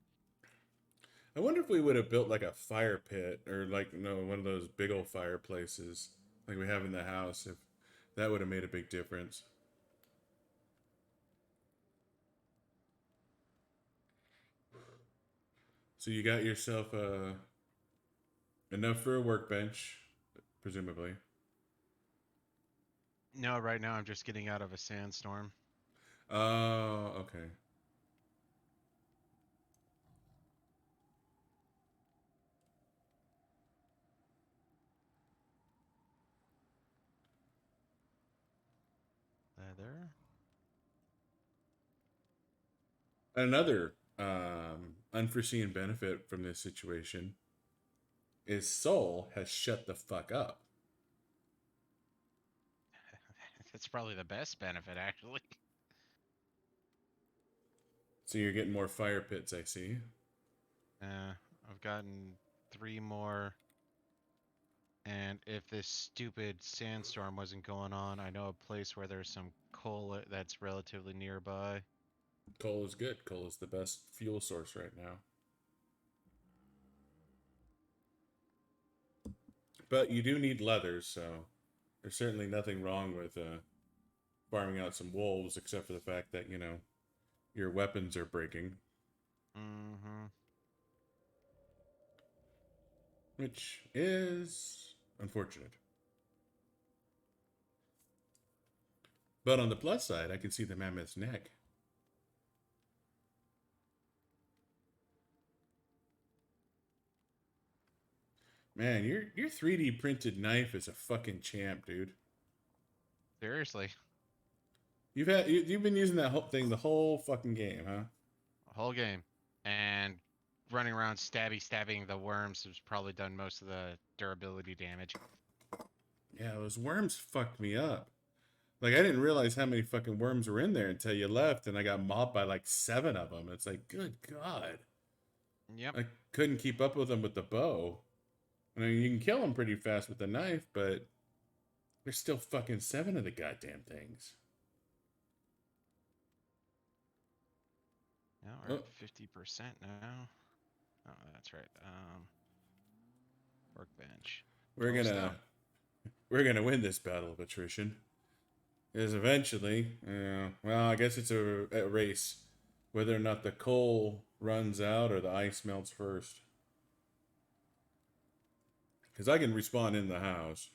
I wonder if we would have built like a fire pit or like one of those big old fireplaces like we have in the house, if that would have made a big difference. So you got yourself enough for a workbench, presumably. No, right now I'm just getting out of a sandstorm. Oh, okay. Leather. Another unforeseen benefit from this situation is Soul has shut the fuck up. That's probably the best benefit, actually. So you're getting more fire pits, I see. I've gotten 3 more. And if this stupid sandstorm wasn't going on, I know a place where there's some coal that's relatively nearby. Coal is good. Coal is the best fuel source right now. But you do need leather, so there's certainly nothing wrong with farming out some wolves, except for the fact that, your weapons are breaking. Mm-hmm. Which is unfortunate. But on the plus side, I can see the mammoth's neck. Man, your 3D printed knife is a fucking champ, dude. Seriously. You've been using that whole thing the whole fucking game, huh? Whole game. And running around stabbing the worms has probably done most of the durability damage. Yeah, those worms fucked me up. Like, I didn't realize how many fucking worms were in there until you left, and I got mobbed by like 7 of them. It's like, good God. Yep. I couldn't keep up with them with the bow. I mean, you can kill them pretty fast with the knife, but there's still fucking 7 of the goddamn things. Now we're at 50% now. Oh, that's right. Workbench. We're gonna win this battle of attrition. Is eventually, well, I guess it's a race, whether or not the coal runs out or the ice melts first. Because I can respawn in the house.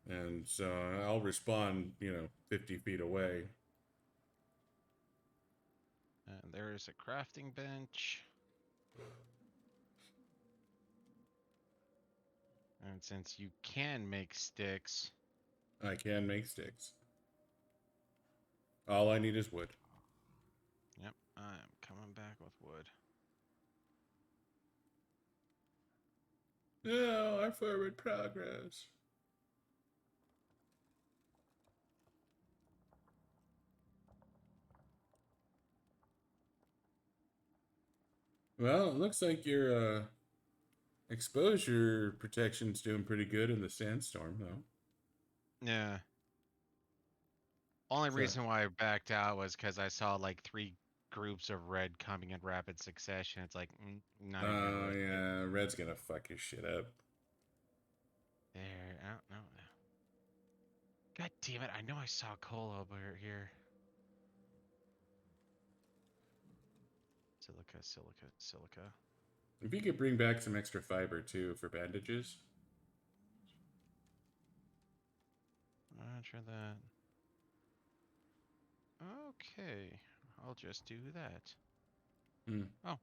And so I'll respawn, 50 feet away. And there is a crafting bench. And since you can make sticks... I can make sticks. All I need is wood. Yep, I'm coming back with wood. No, our forward progress. Well, it looks like your exposure protection's doing pretty good in the sandstorm, though. Yeah. Only reason why I backed out was because I saw like 3 groups of red coming in rapid succession. It's like, not even gonna risk it. Yeah, red's gonna fuck your shit up. There, oh, no. God damn it, I know I saw coal over here. Silica. If you could bring back some extra fiber, too, for bandages. Roger that. Okay, I'll just do that. Hmm. Oh.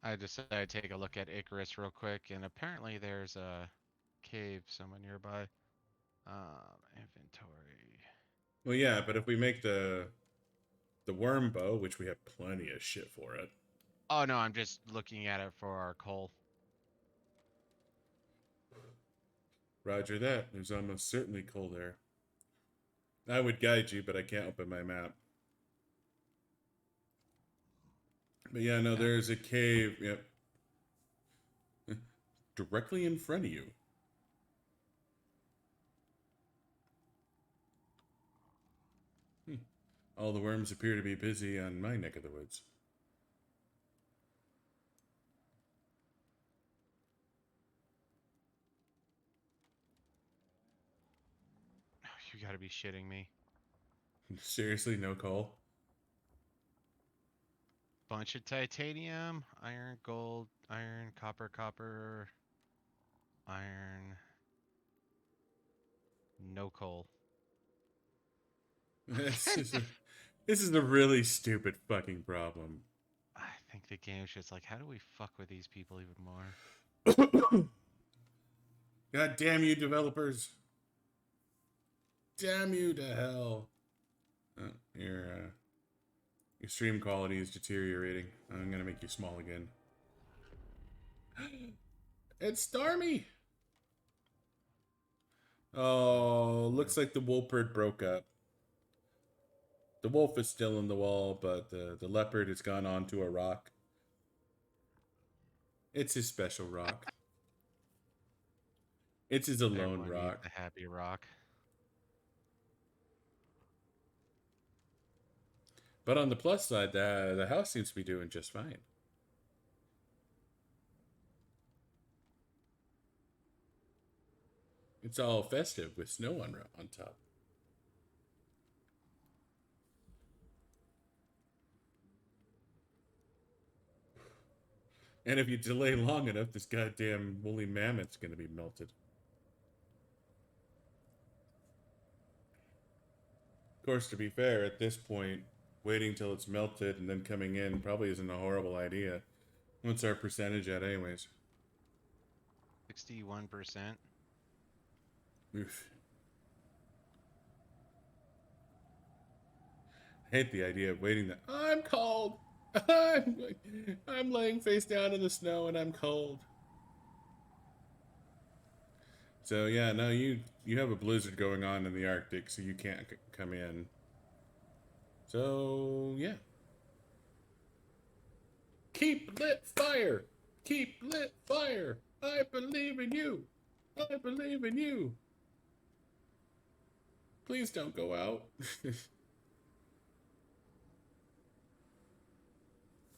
I decided to take a look at Icarus real quick, and apparently there's a cave somewhere nearby. Inventory. Well, yeah, but if we make the worm bow, which we have plenty of shit for it. Oh no, I'm just looking at it for our coal. Roger that. There's almost certainly coal there. I would guide you, but I can't open my map. But yeah, no, Yeah. there's a cave. Yep. Directly in front of you. All the worms appear to be busy on my neck of the woods. You gotta be shitting me. Seriously, no coal? Bunch of titanium, iron, gold, iron, copper, iron. No coal. This is a really stupid fucking problem. I think the game's just like, how do we fuck with these people even more? God damn you, developers. Damn you to hell. Your stream quality is deteriorating. I'm gonna make you small again. It's Stormy! Oh, looks like the wolpert broke up. The wolf is still in the wall, but the leopard has gone onto a rock. It's his special rock. It's his alone Everyone needs rock. a happy rock. But on the plus side, the house seems to be doing just fine. It's all festive with snow on top. And if you delay long enough, this goddamn woolly mammoth's gonna be melted. Of course, to be fair, at this point, waiting till it's melted and then coming in probably isn't a horrible idea. What's our percentage at, anyways? 61%. Oof. I hate the idea of waiting that I'm cold. I'm laying face down in the snow and I'm cold. So yeah, no, you have a blizzard going on in the Arctic, so you can't come in. So yeah, keep lit fire. Keep lit fire. I believe in you. I believe in you. Please don't go out.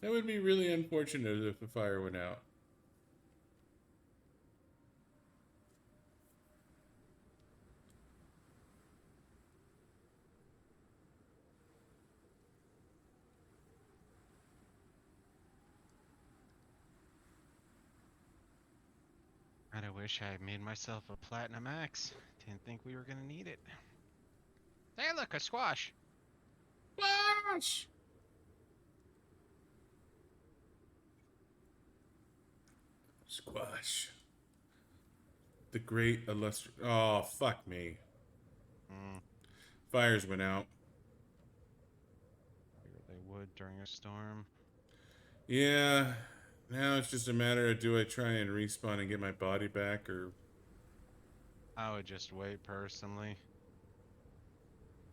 That would be really unfortunate if the fire went out. And I wish I had made myself a platinum axe. Didn't think we were gonna need it. Hey, look, a squash. Squash! Squash. The great illustrious. Oh, fuck me. Fires went out. Figured they would during a storm. Yeah. Now it's just a matter of do I try and respawn and get my body back, or I would just wait personally.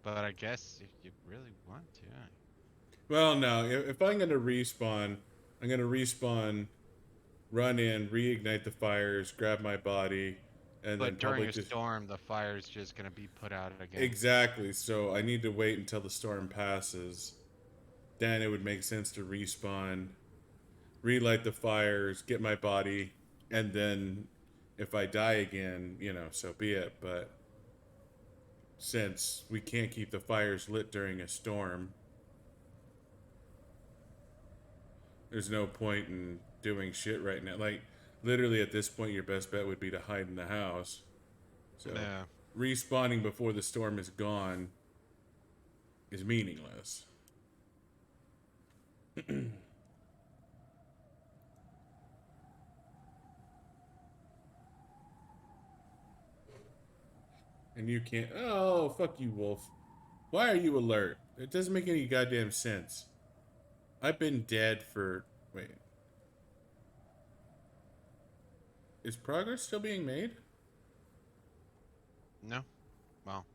But I guess if you really want to. well, no. If I'm gonna respawn, I'm gonna respawn, run in, reignite the fires, grab my body, and then But during probably a just storm, the fire's just gonna be put out again. exactly. So I need to wait until the storm passes. Then it would make sense to respawn, relight the fires, get my body, and then if I die again, so be it. But since we can't keep the fires lit during a storm, there's no point in doing shit right now. Like, literally at this point, your best bet would be to hide in the house. So, Yeah. respawning before the storm is gone is meaningless. And you can't. Oh, fuck you, Wolf. Why are you alert? It doesn't make any goddamn sense. I've been dead for. Wait. Is progress still being made? No. Well,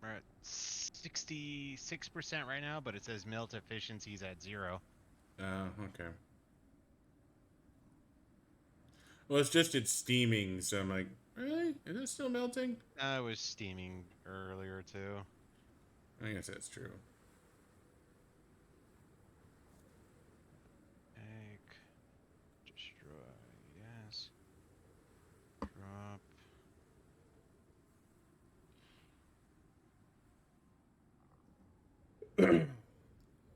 we're at 66% right now, but it says melt efficiency's at 0. Oh, okay. Well, it's steaming, so I'm like, really? Is it still melting? I was steaming earlier too. I guess that's true. Egg. Destroy. Yes. Drop.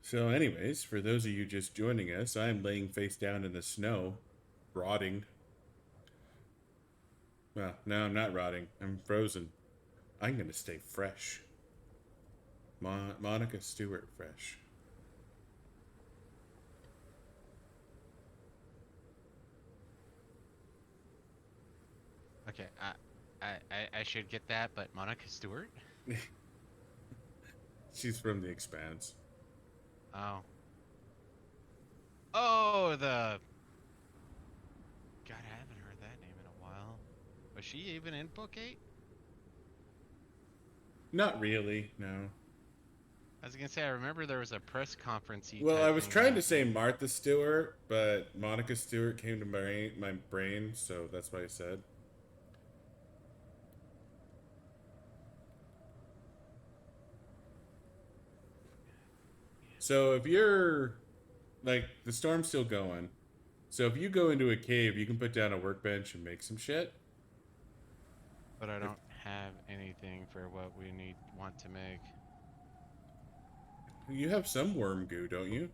So, anyways, for those of you just joining us, I am laying face down in the snow, rotting. Well, no, I'm not rotting. I'm frozen. I'm gonna stay fresh. Monica Stewart fresh. Okay, I should get that, but Monica Stewart? She's from The Expanse. Oh. Oh, the... God, I haven't heard that name in a while. Was she even in Book 8? Not really, no. I was gonna say, I remember there was a press conference. Well, I was trying to say Martha Stewart, but Monica Stewart came to my brain, so that's what I said. So if you're, like, the storm's still going. So if you go into a cave, you can put down a workbench and make some shit. But I don't have anything for what we want to make. You have some worm goo, don't you?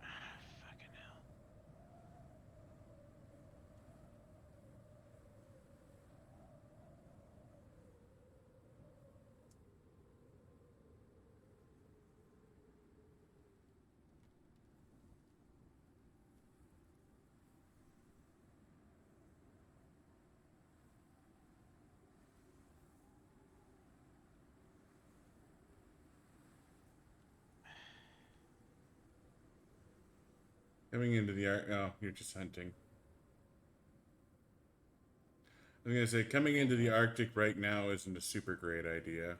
Fucking hell. Coming into the oh, you're just hunting. I was gonna say coming into the Arctic right now isn't a super great idea.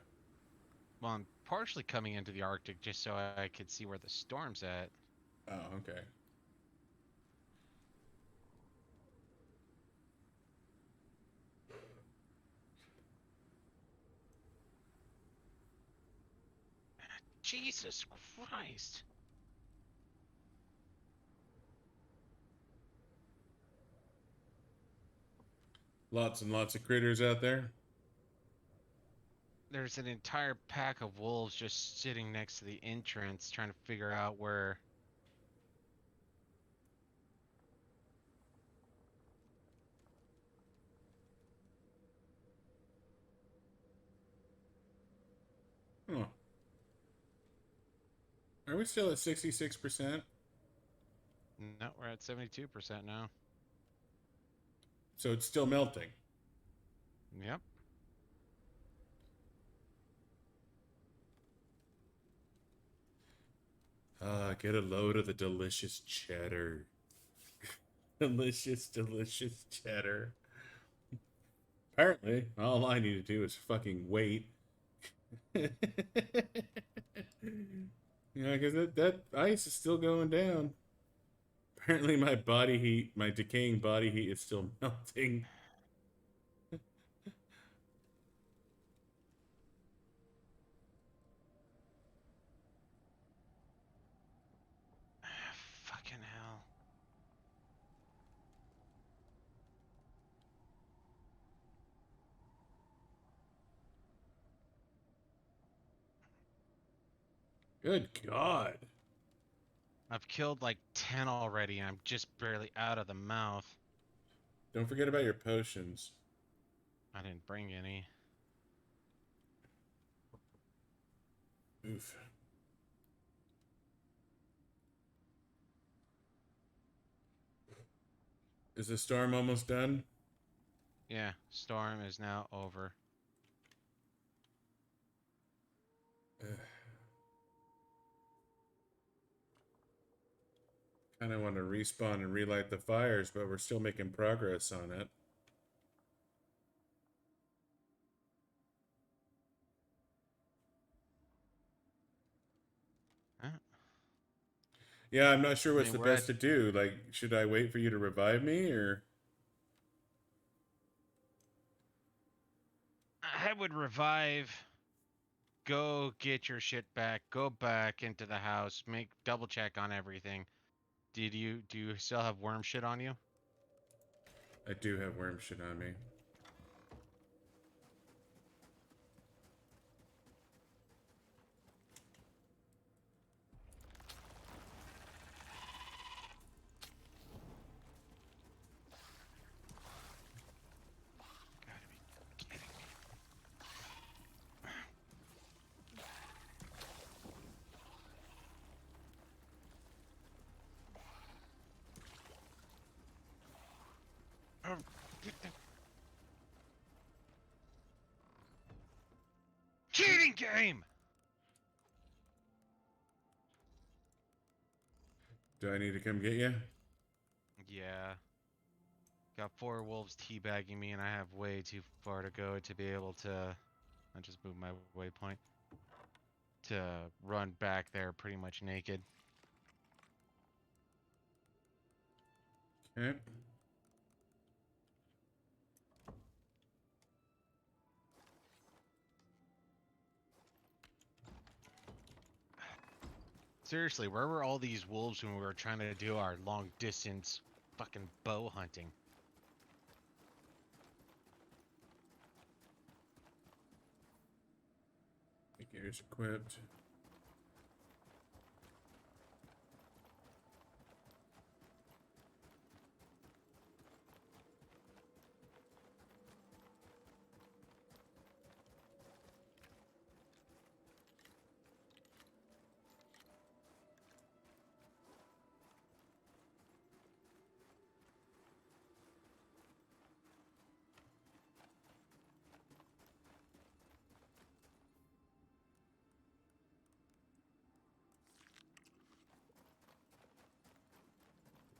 Well, I'm partially coming into the Arctic just so I could see where the storm's at. Oh, okay. Jesus Christ. Lots and lots of critters out there. There's an entire pack of wolves just sitting next to the entrance trying to figure out where... Oh. Are we still at 66%? No, we're at 72% now. So it's still melting. Yep. Get a load of the delicious cheddar. Delicious, delicious cheddar. Apparently, all I need to do is fucking wait. Yeah, because that ice is still going down. Apparently, my body heat, my decaying body heat is still melting. Fucking hell. Good God. I've killed like 10 already, and I'm just barely out of the mouth. Don't forget about your potions. I didn't bring any. Oof. Is the storm almost done? Yeah, storm is now over. Kind of want to respawn and relight the fires, but we're still making progress on it. Huh? Yeah, I'm not sure I what's mean, the we're best at. to do. Like, should I wait for you to revive me, or... I would revive. Go get your shit back. Go back into the house. Make double check on everything. Do you still have worm shit on you? I do have worm shit on me. Gotta be kidding me. Oh, get the cheating game! Do I need to come get you? Yeah. Got 4 wolves teabagging me, and I have way too far to go to be able to. I just moved my waypoint to run back there pretty much naked. Okay. Seriously, where were all these wolves when we were trying to do our long distance fucking bow hunting? Gears equipped.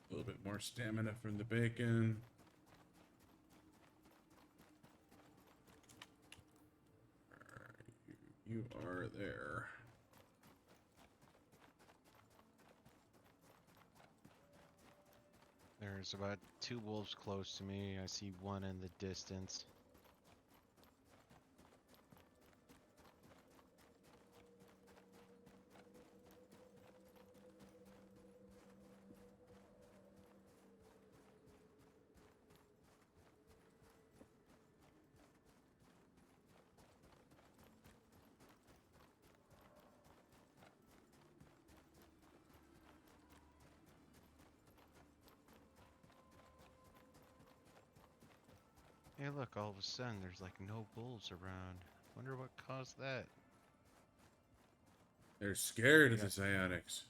A little bit more stamina from the bacon. You are there. There's about 2 wolves close to me. I see one in the distance. Hey, look, all of a sudden there's like no wolves around. Wonder what caused that. They're scared of Yeah. the psionics.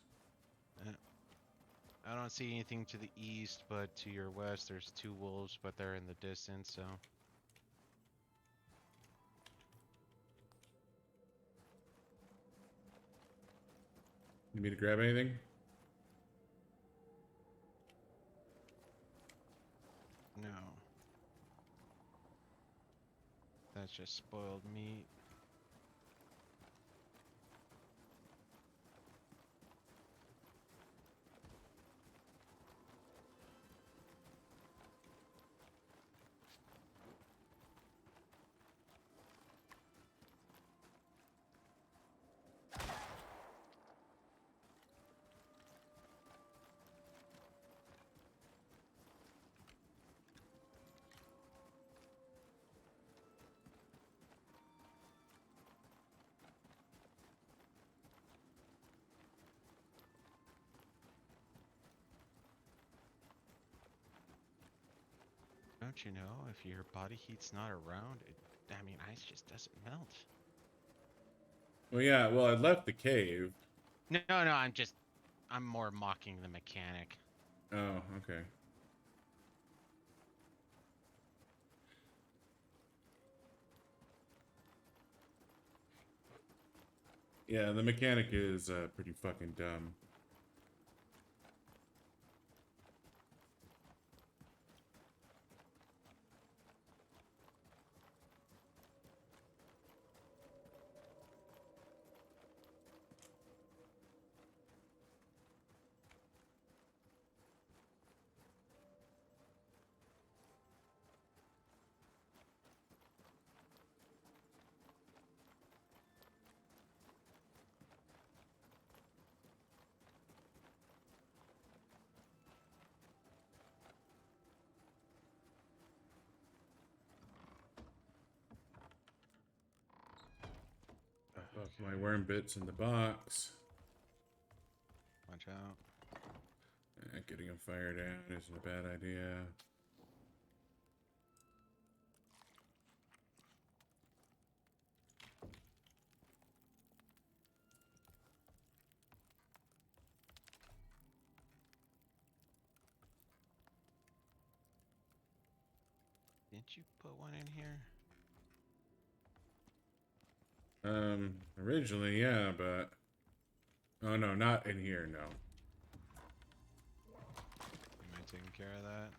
I don't see anything to the east, but to your west there's 2 wolves, but they're in the distance, so. Need me to grab anything? No. That's just spoiled meat. Don't you know, if your body heat's not around, I mean, ice just doesn't melt. Well, yeah. Well, I left the cave. No, I'm more mocking the mechanic. Oh, okay. Yeah, the mechanic is pretty fucking dumb. Off my worm bits in the box. Watch out. Getting them fired out isn't a bad idea. Didn't you put one in here? Originally, yeah, but... Oh, no, not in here, no. Am I taking care of that?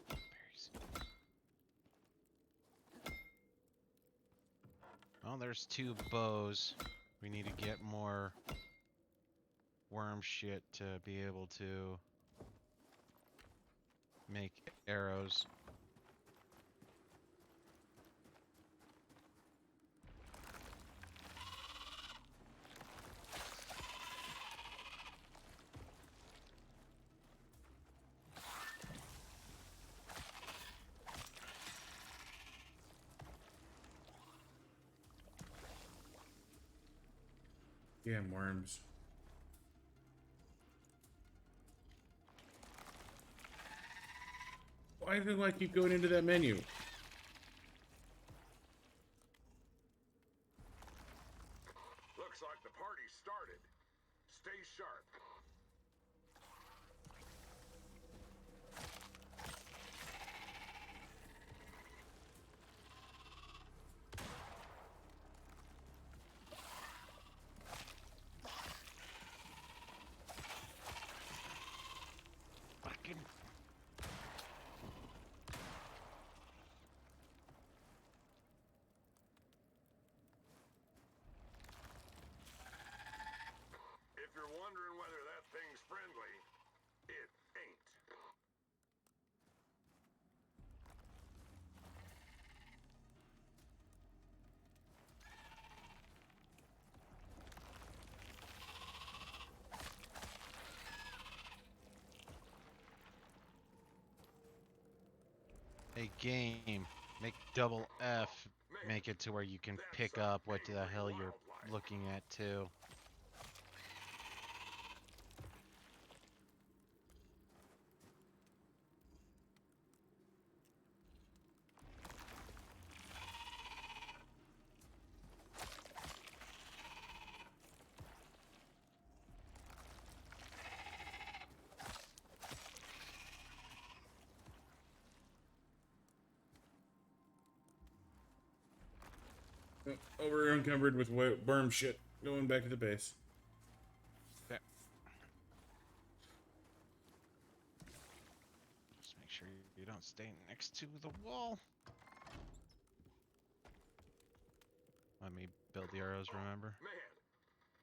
Berries. Well, there's 2 bows. We need to get more worm shit to be able to make arrows. Damn worms. Why do I keep going into that menu? Looks like the party started. Stay sharp. Fucking. If you're wondering whether that thing's friendly, it ain't. A game. Make double F. Make it to where you can pick up what the hell you're looking at too. Oh, we're encumbered with worm shit. Going back to the base. Okay. Just make sure you don't stay next to the wall. Let me build the arrows, remember? Man,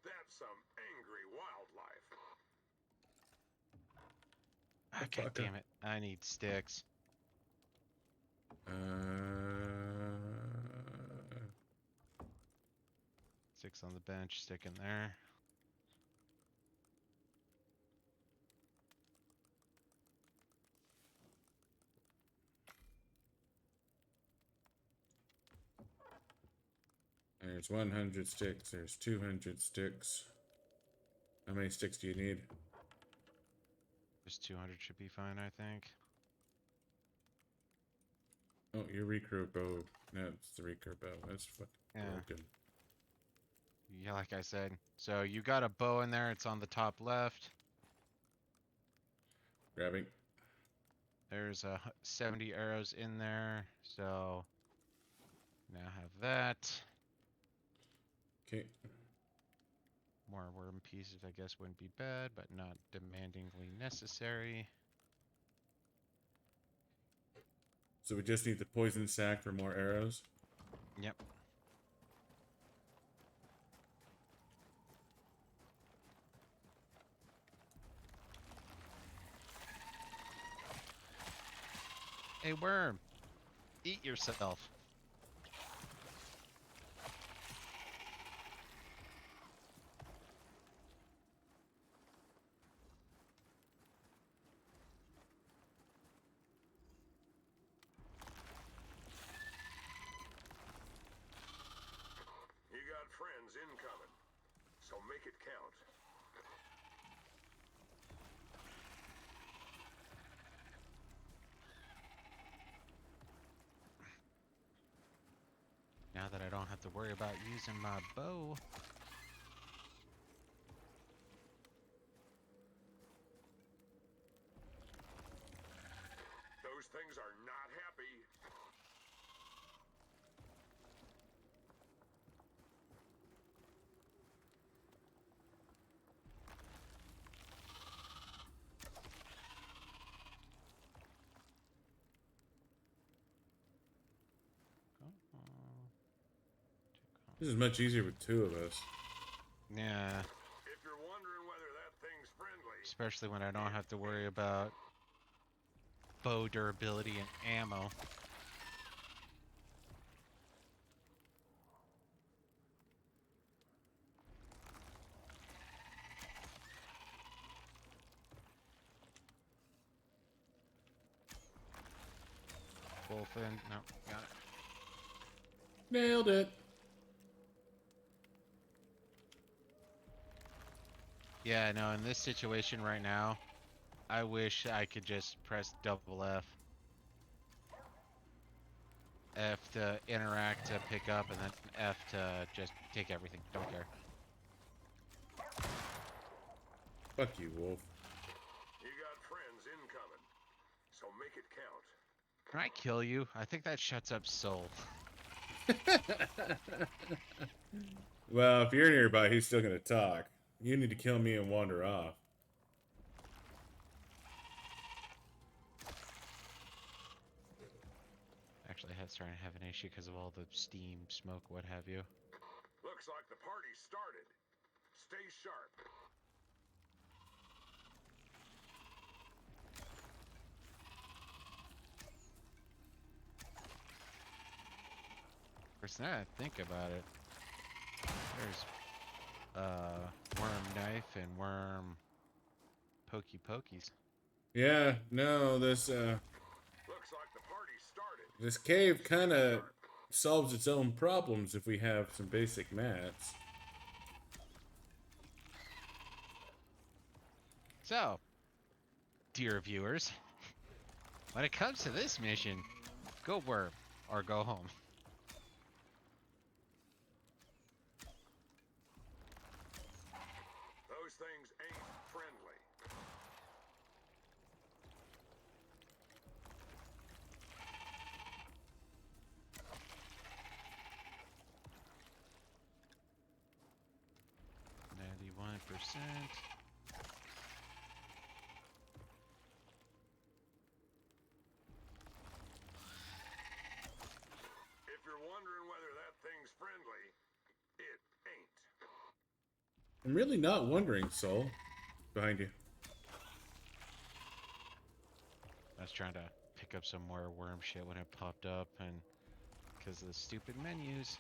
that's some angry wildlife. Okay, fucker. damn it. I need sticks. Sticks on the bench, stick in there. There's 100 sticks. There's 200 sticks. How many sticks do you need? Just 200 should be fine, I think. Oh, your recurve bow. No, it's the recurve bow. That's fucking Yeah. broken. Yeah, like I said. So you got a bow in there. It's on the top left. Grabbing. There's 70 arrows in there. So now have that. Okay. More worm pieces, I guess, wouldn't be bad, but not demandingly necessary. So we just need the poison sack for more arrows. Yep. Hey, worm. Eat yourself. You got friends incoming, so make it count. Now that I don't have to worry about using my bow. Those things are not happy. This is much easier with two of us. Yeah, If you're wondering whether that thing's friendly, especially when I don't have to worry about bow durability and ammo. Full fin. No, got it. Nailed it. Yeah, no, in this situation right now, I wish I could just press double F. F to interact to pick up, and then F to just take everything. Don't care. Fuck you, Wolf. you got friends incoming, so make it count. Can I kill you? I think that shuts up Soul. Well, if you're nearby, he's still gonna talk. You need to kill me and wander off. Actually, head's starting to have an issue because of all the steam, smoke, what have you. Looks like the party started. Stay sharp. First, now I think about it, there's worm knife and worm pokey pokies. Yeah, no, this Looks like the party started. this cave kind of solves its own problems if we have some basic mats. So, dear viewers, when it comes to this mission, go worm or go home. Those things ain't friendly. %. If you're wondering whether that thing's friendly, it ain't. I'm really not wondering, Soul. Behind you. I was trying to pick up some more worm shit when it popped up, and because of the stupid menus.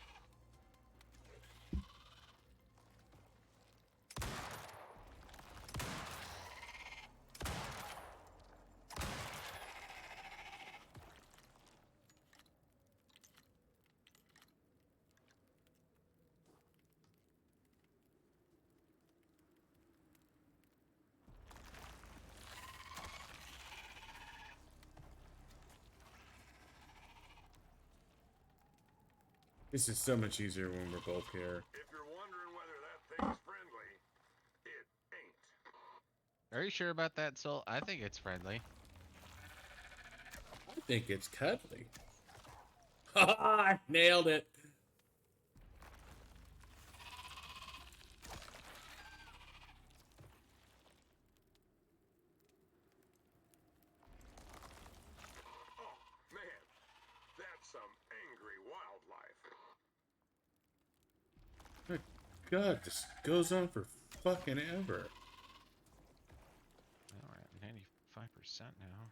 This is so much easier when we're both here. If you're wondering whether that thing's friendly, it ain't. Are you sure about that, Soul? I think it's friendly. I think it's cuddly. Ha! I nailed it. Oh, man. That's some angry wildlife. Good God, this goes on for fucking ever. Well, we're at 95% now.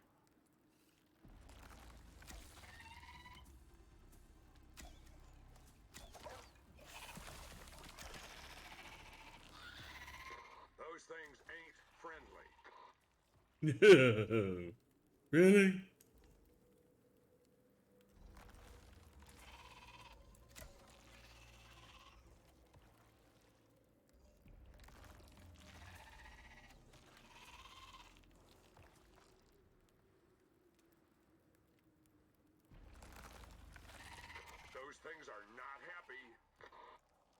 Those things ain't friendly. No. Really? Those things are not happy.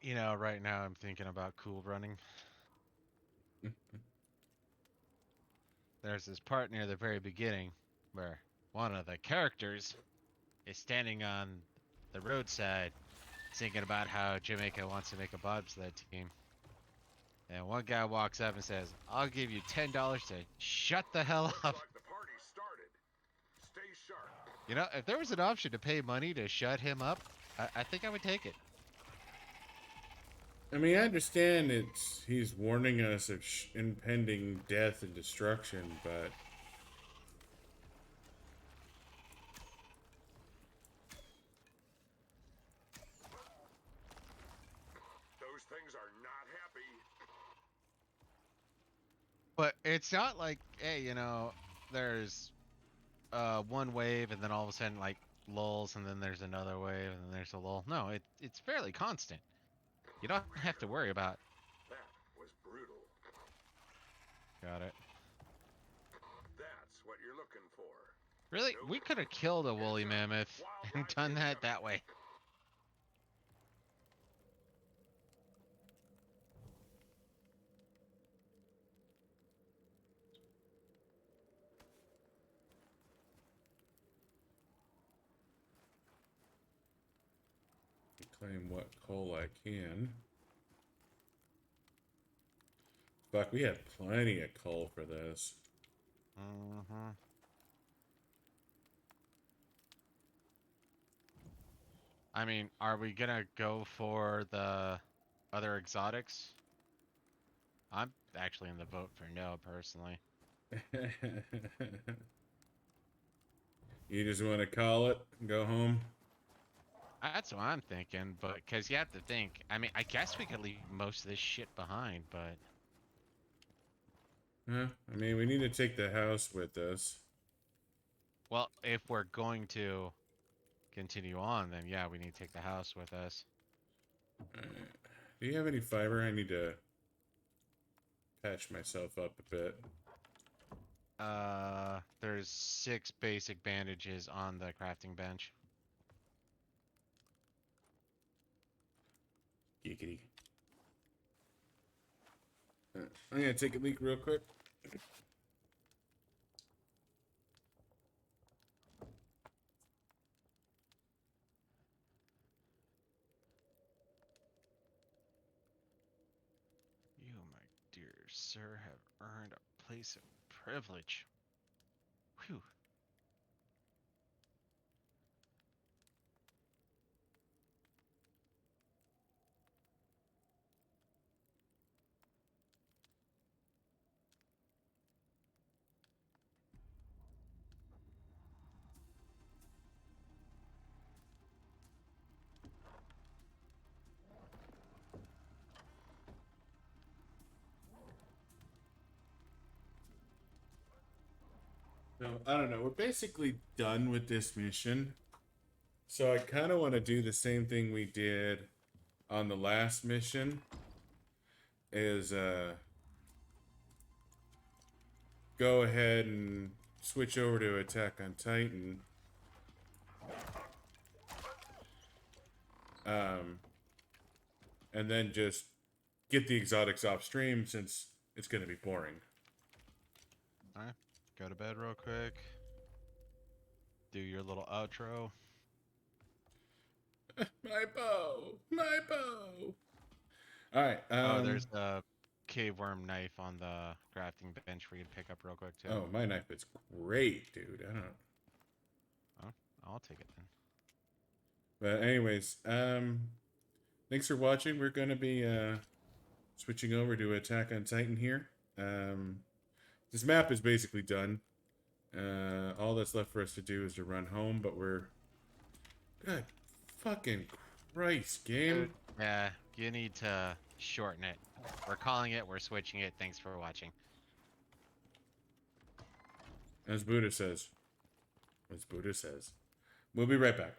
You know, right now I'm thinking about cool running. There's this part near the very beginning where one of the characters is standing on the roadside thinking about how Jamaica wants to make a bobsled team. And one guy walks up and says, I'll give you $10 to shut the hell Looks up. like the party started. Stay sharp. You know, if there was an option to pay money to shut him up, I think I would take it. I mean, I understand he's warning us of impending death and destruction, but Those things are not happy. But it's not like, hey, you know, there's one wave and then all of a sudden like lulls and then there's another wave and then there's a lull. No, it's fairly constant. You don't have to worry about. That was brutal. Got it. That's what you're looking for. Really? We could have killed a woolly mammoth and done that way. claim what coal I can. Fuck, we had plenty of coal for this. Mm-hmm. I mean, are we gonna go for the other exotics? I'm actually in the vote for no, personally. You just want to call it and go home? That's what I'm thinking, but because you have to think. I mean, I guess we could leave most of this shit behind, but Huh? I mean, we need to take the house with us. well, if we're going to continue on, then yeah, we need to take the house with us. Do you have any fiber? I need to patch myself up a bit. There's 6 basic bandages on the crafting bench. Giggity. I'm gonna take a leak real quick. You, my dear sir, have earned a place of privilege. Whew. So, I don't know. We're basically done with this mission. So I kind of want to do the same thing we did on the last mission. Is go ahead and switch over to Attack on Titan. and then just get the exotics off stream since it's going to be boring. Alright, go to bed real quick. Do your little outro. My bow, my bow. All right. Oh, there's a cave worm knife on the crafting bench for you to pick up real quick too. Oh, my knife is great, dude. I don't know. Oh, I'll take it then. But anyways, thanks for watching. We're gonna be switching over to Attack on Titan here. This map is basically done. All that's left for us to do is to run home, but we're... God fucking Christ, game. Dude, yeah, you need to shorten it. We're calling it, we're switching it. Thanks for watching. As Buddah says. As Buddah says. We'll be right back.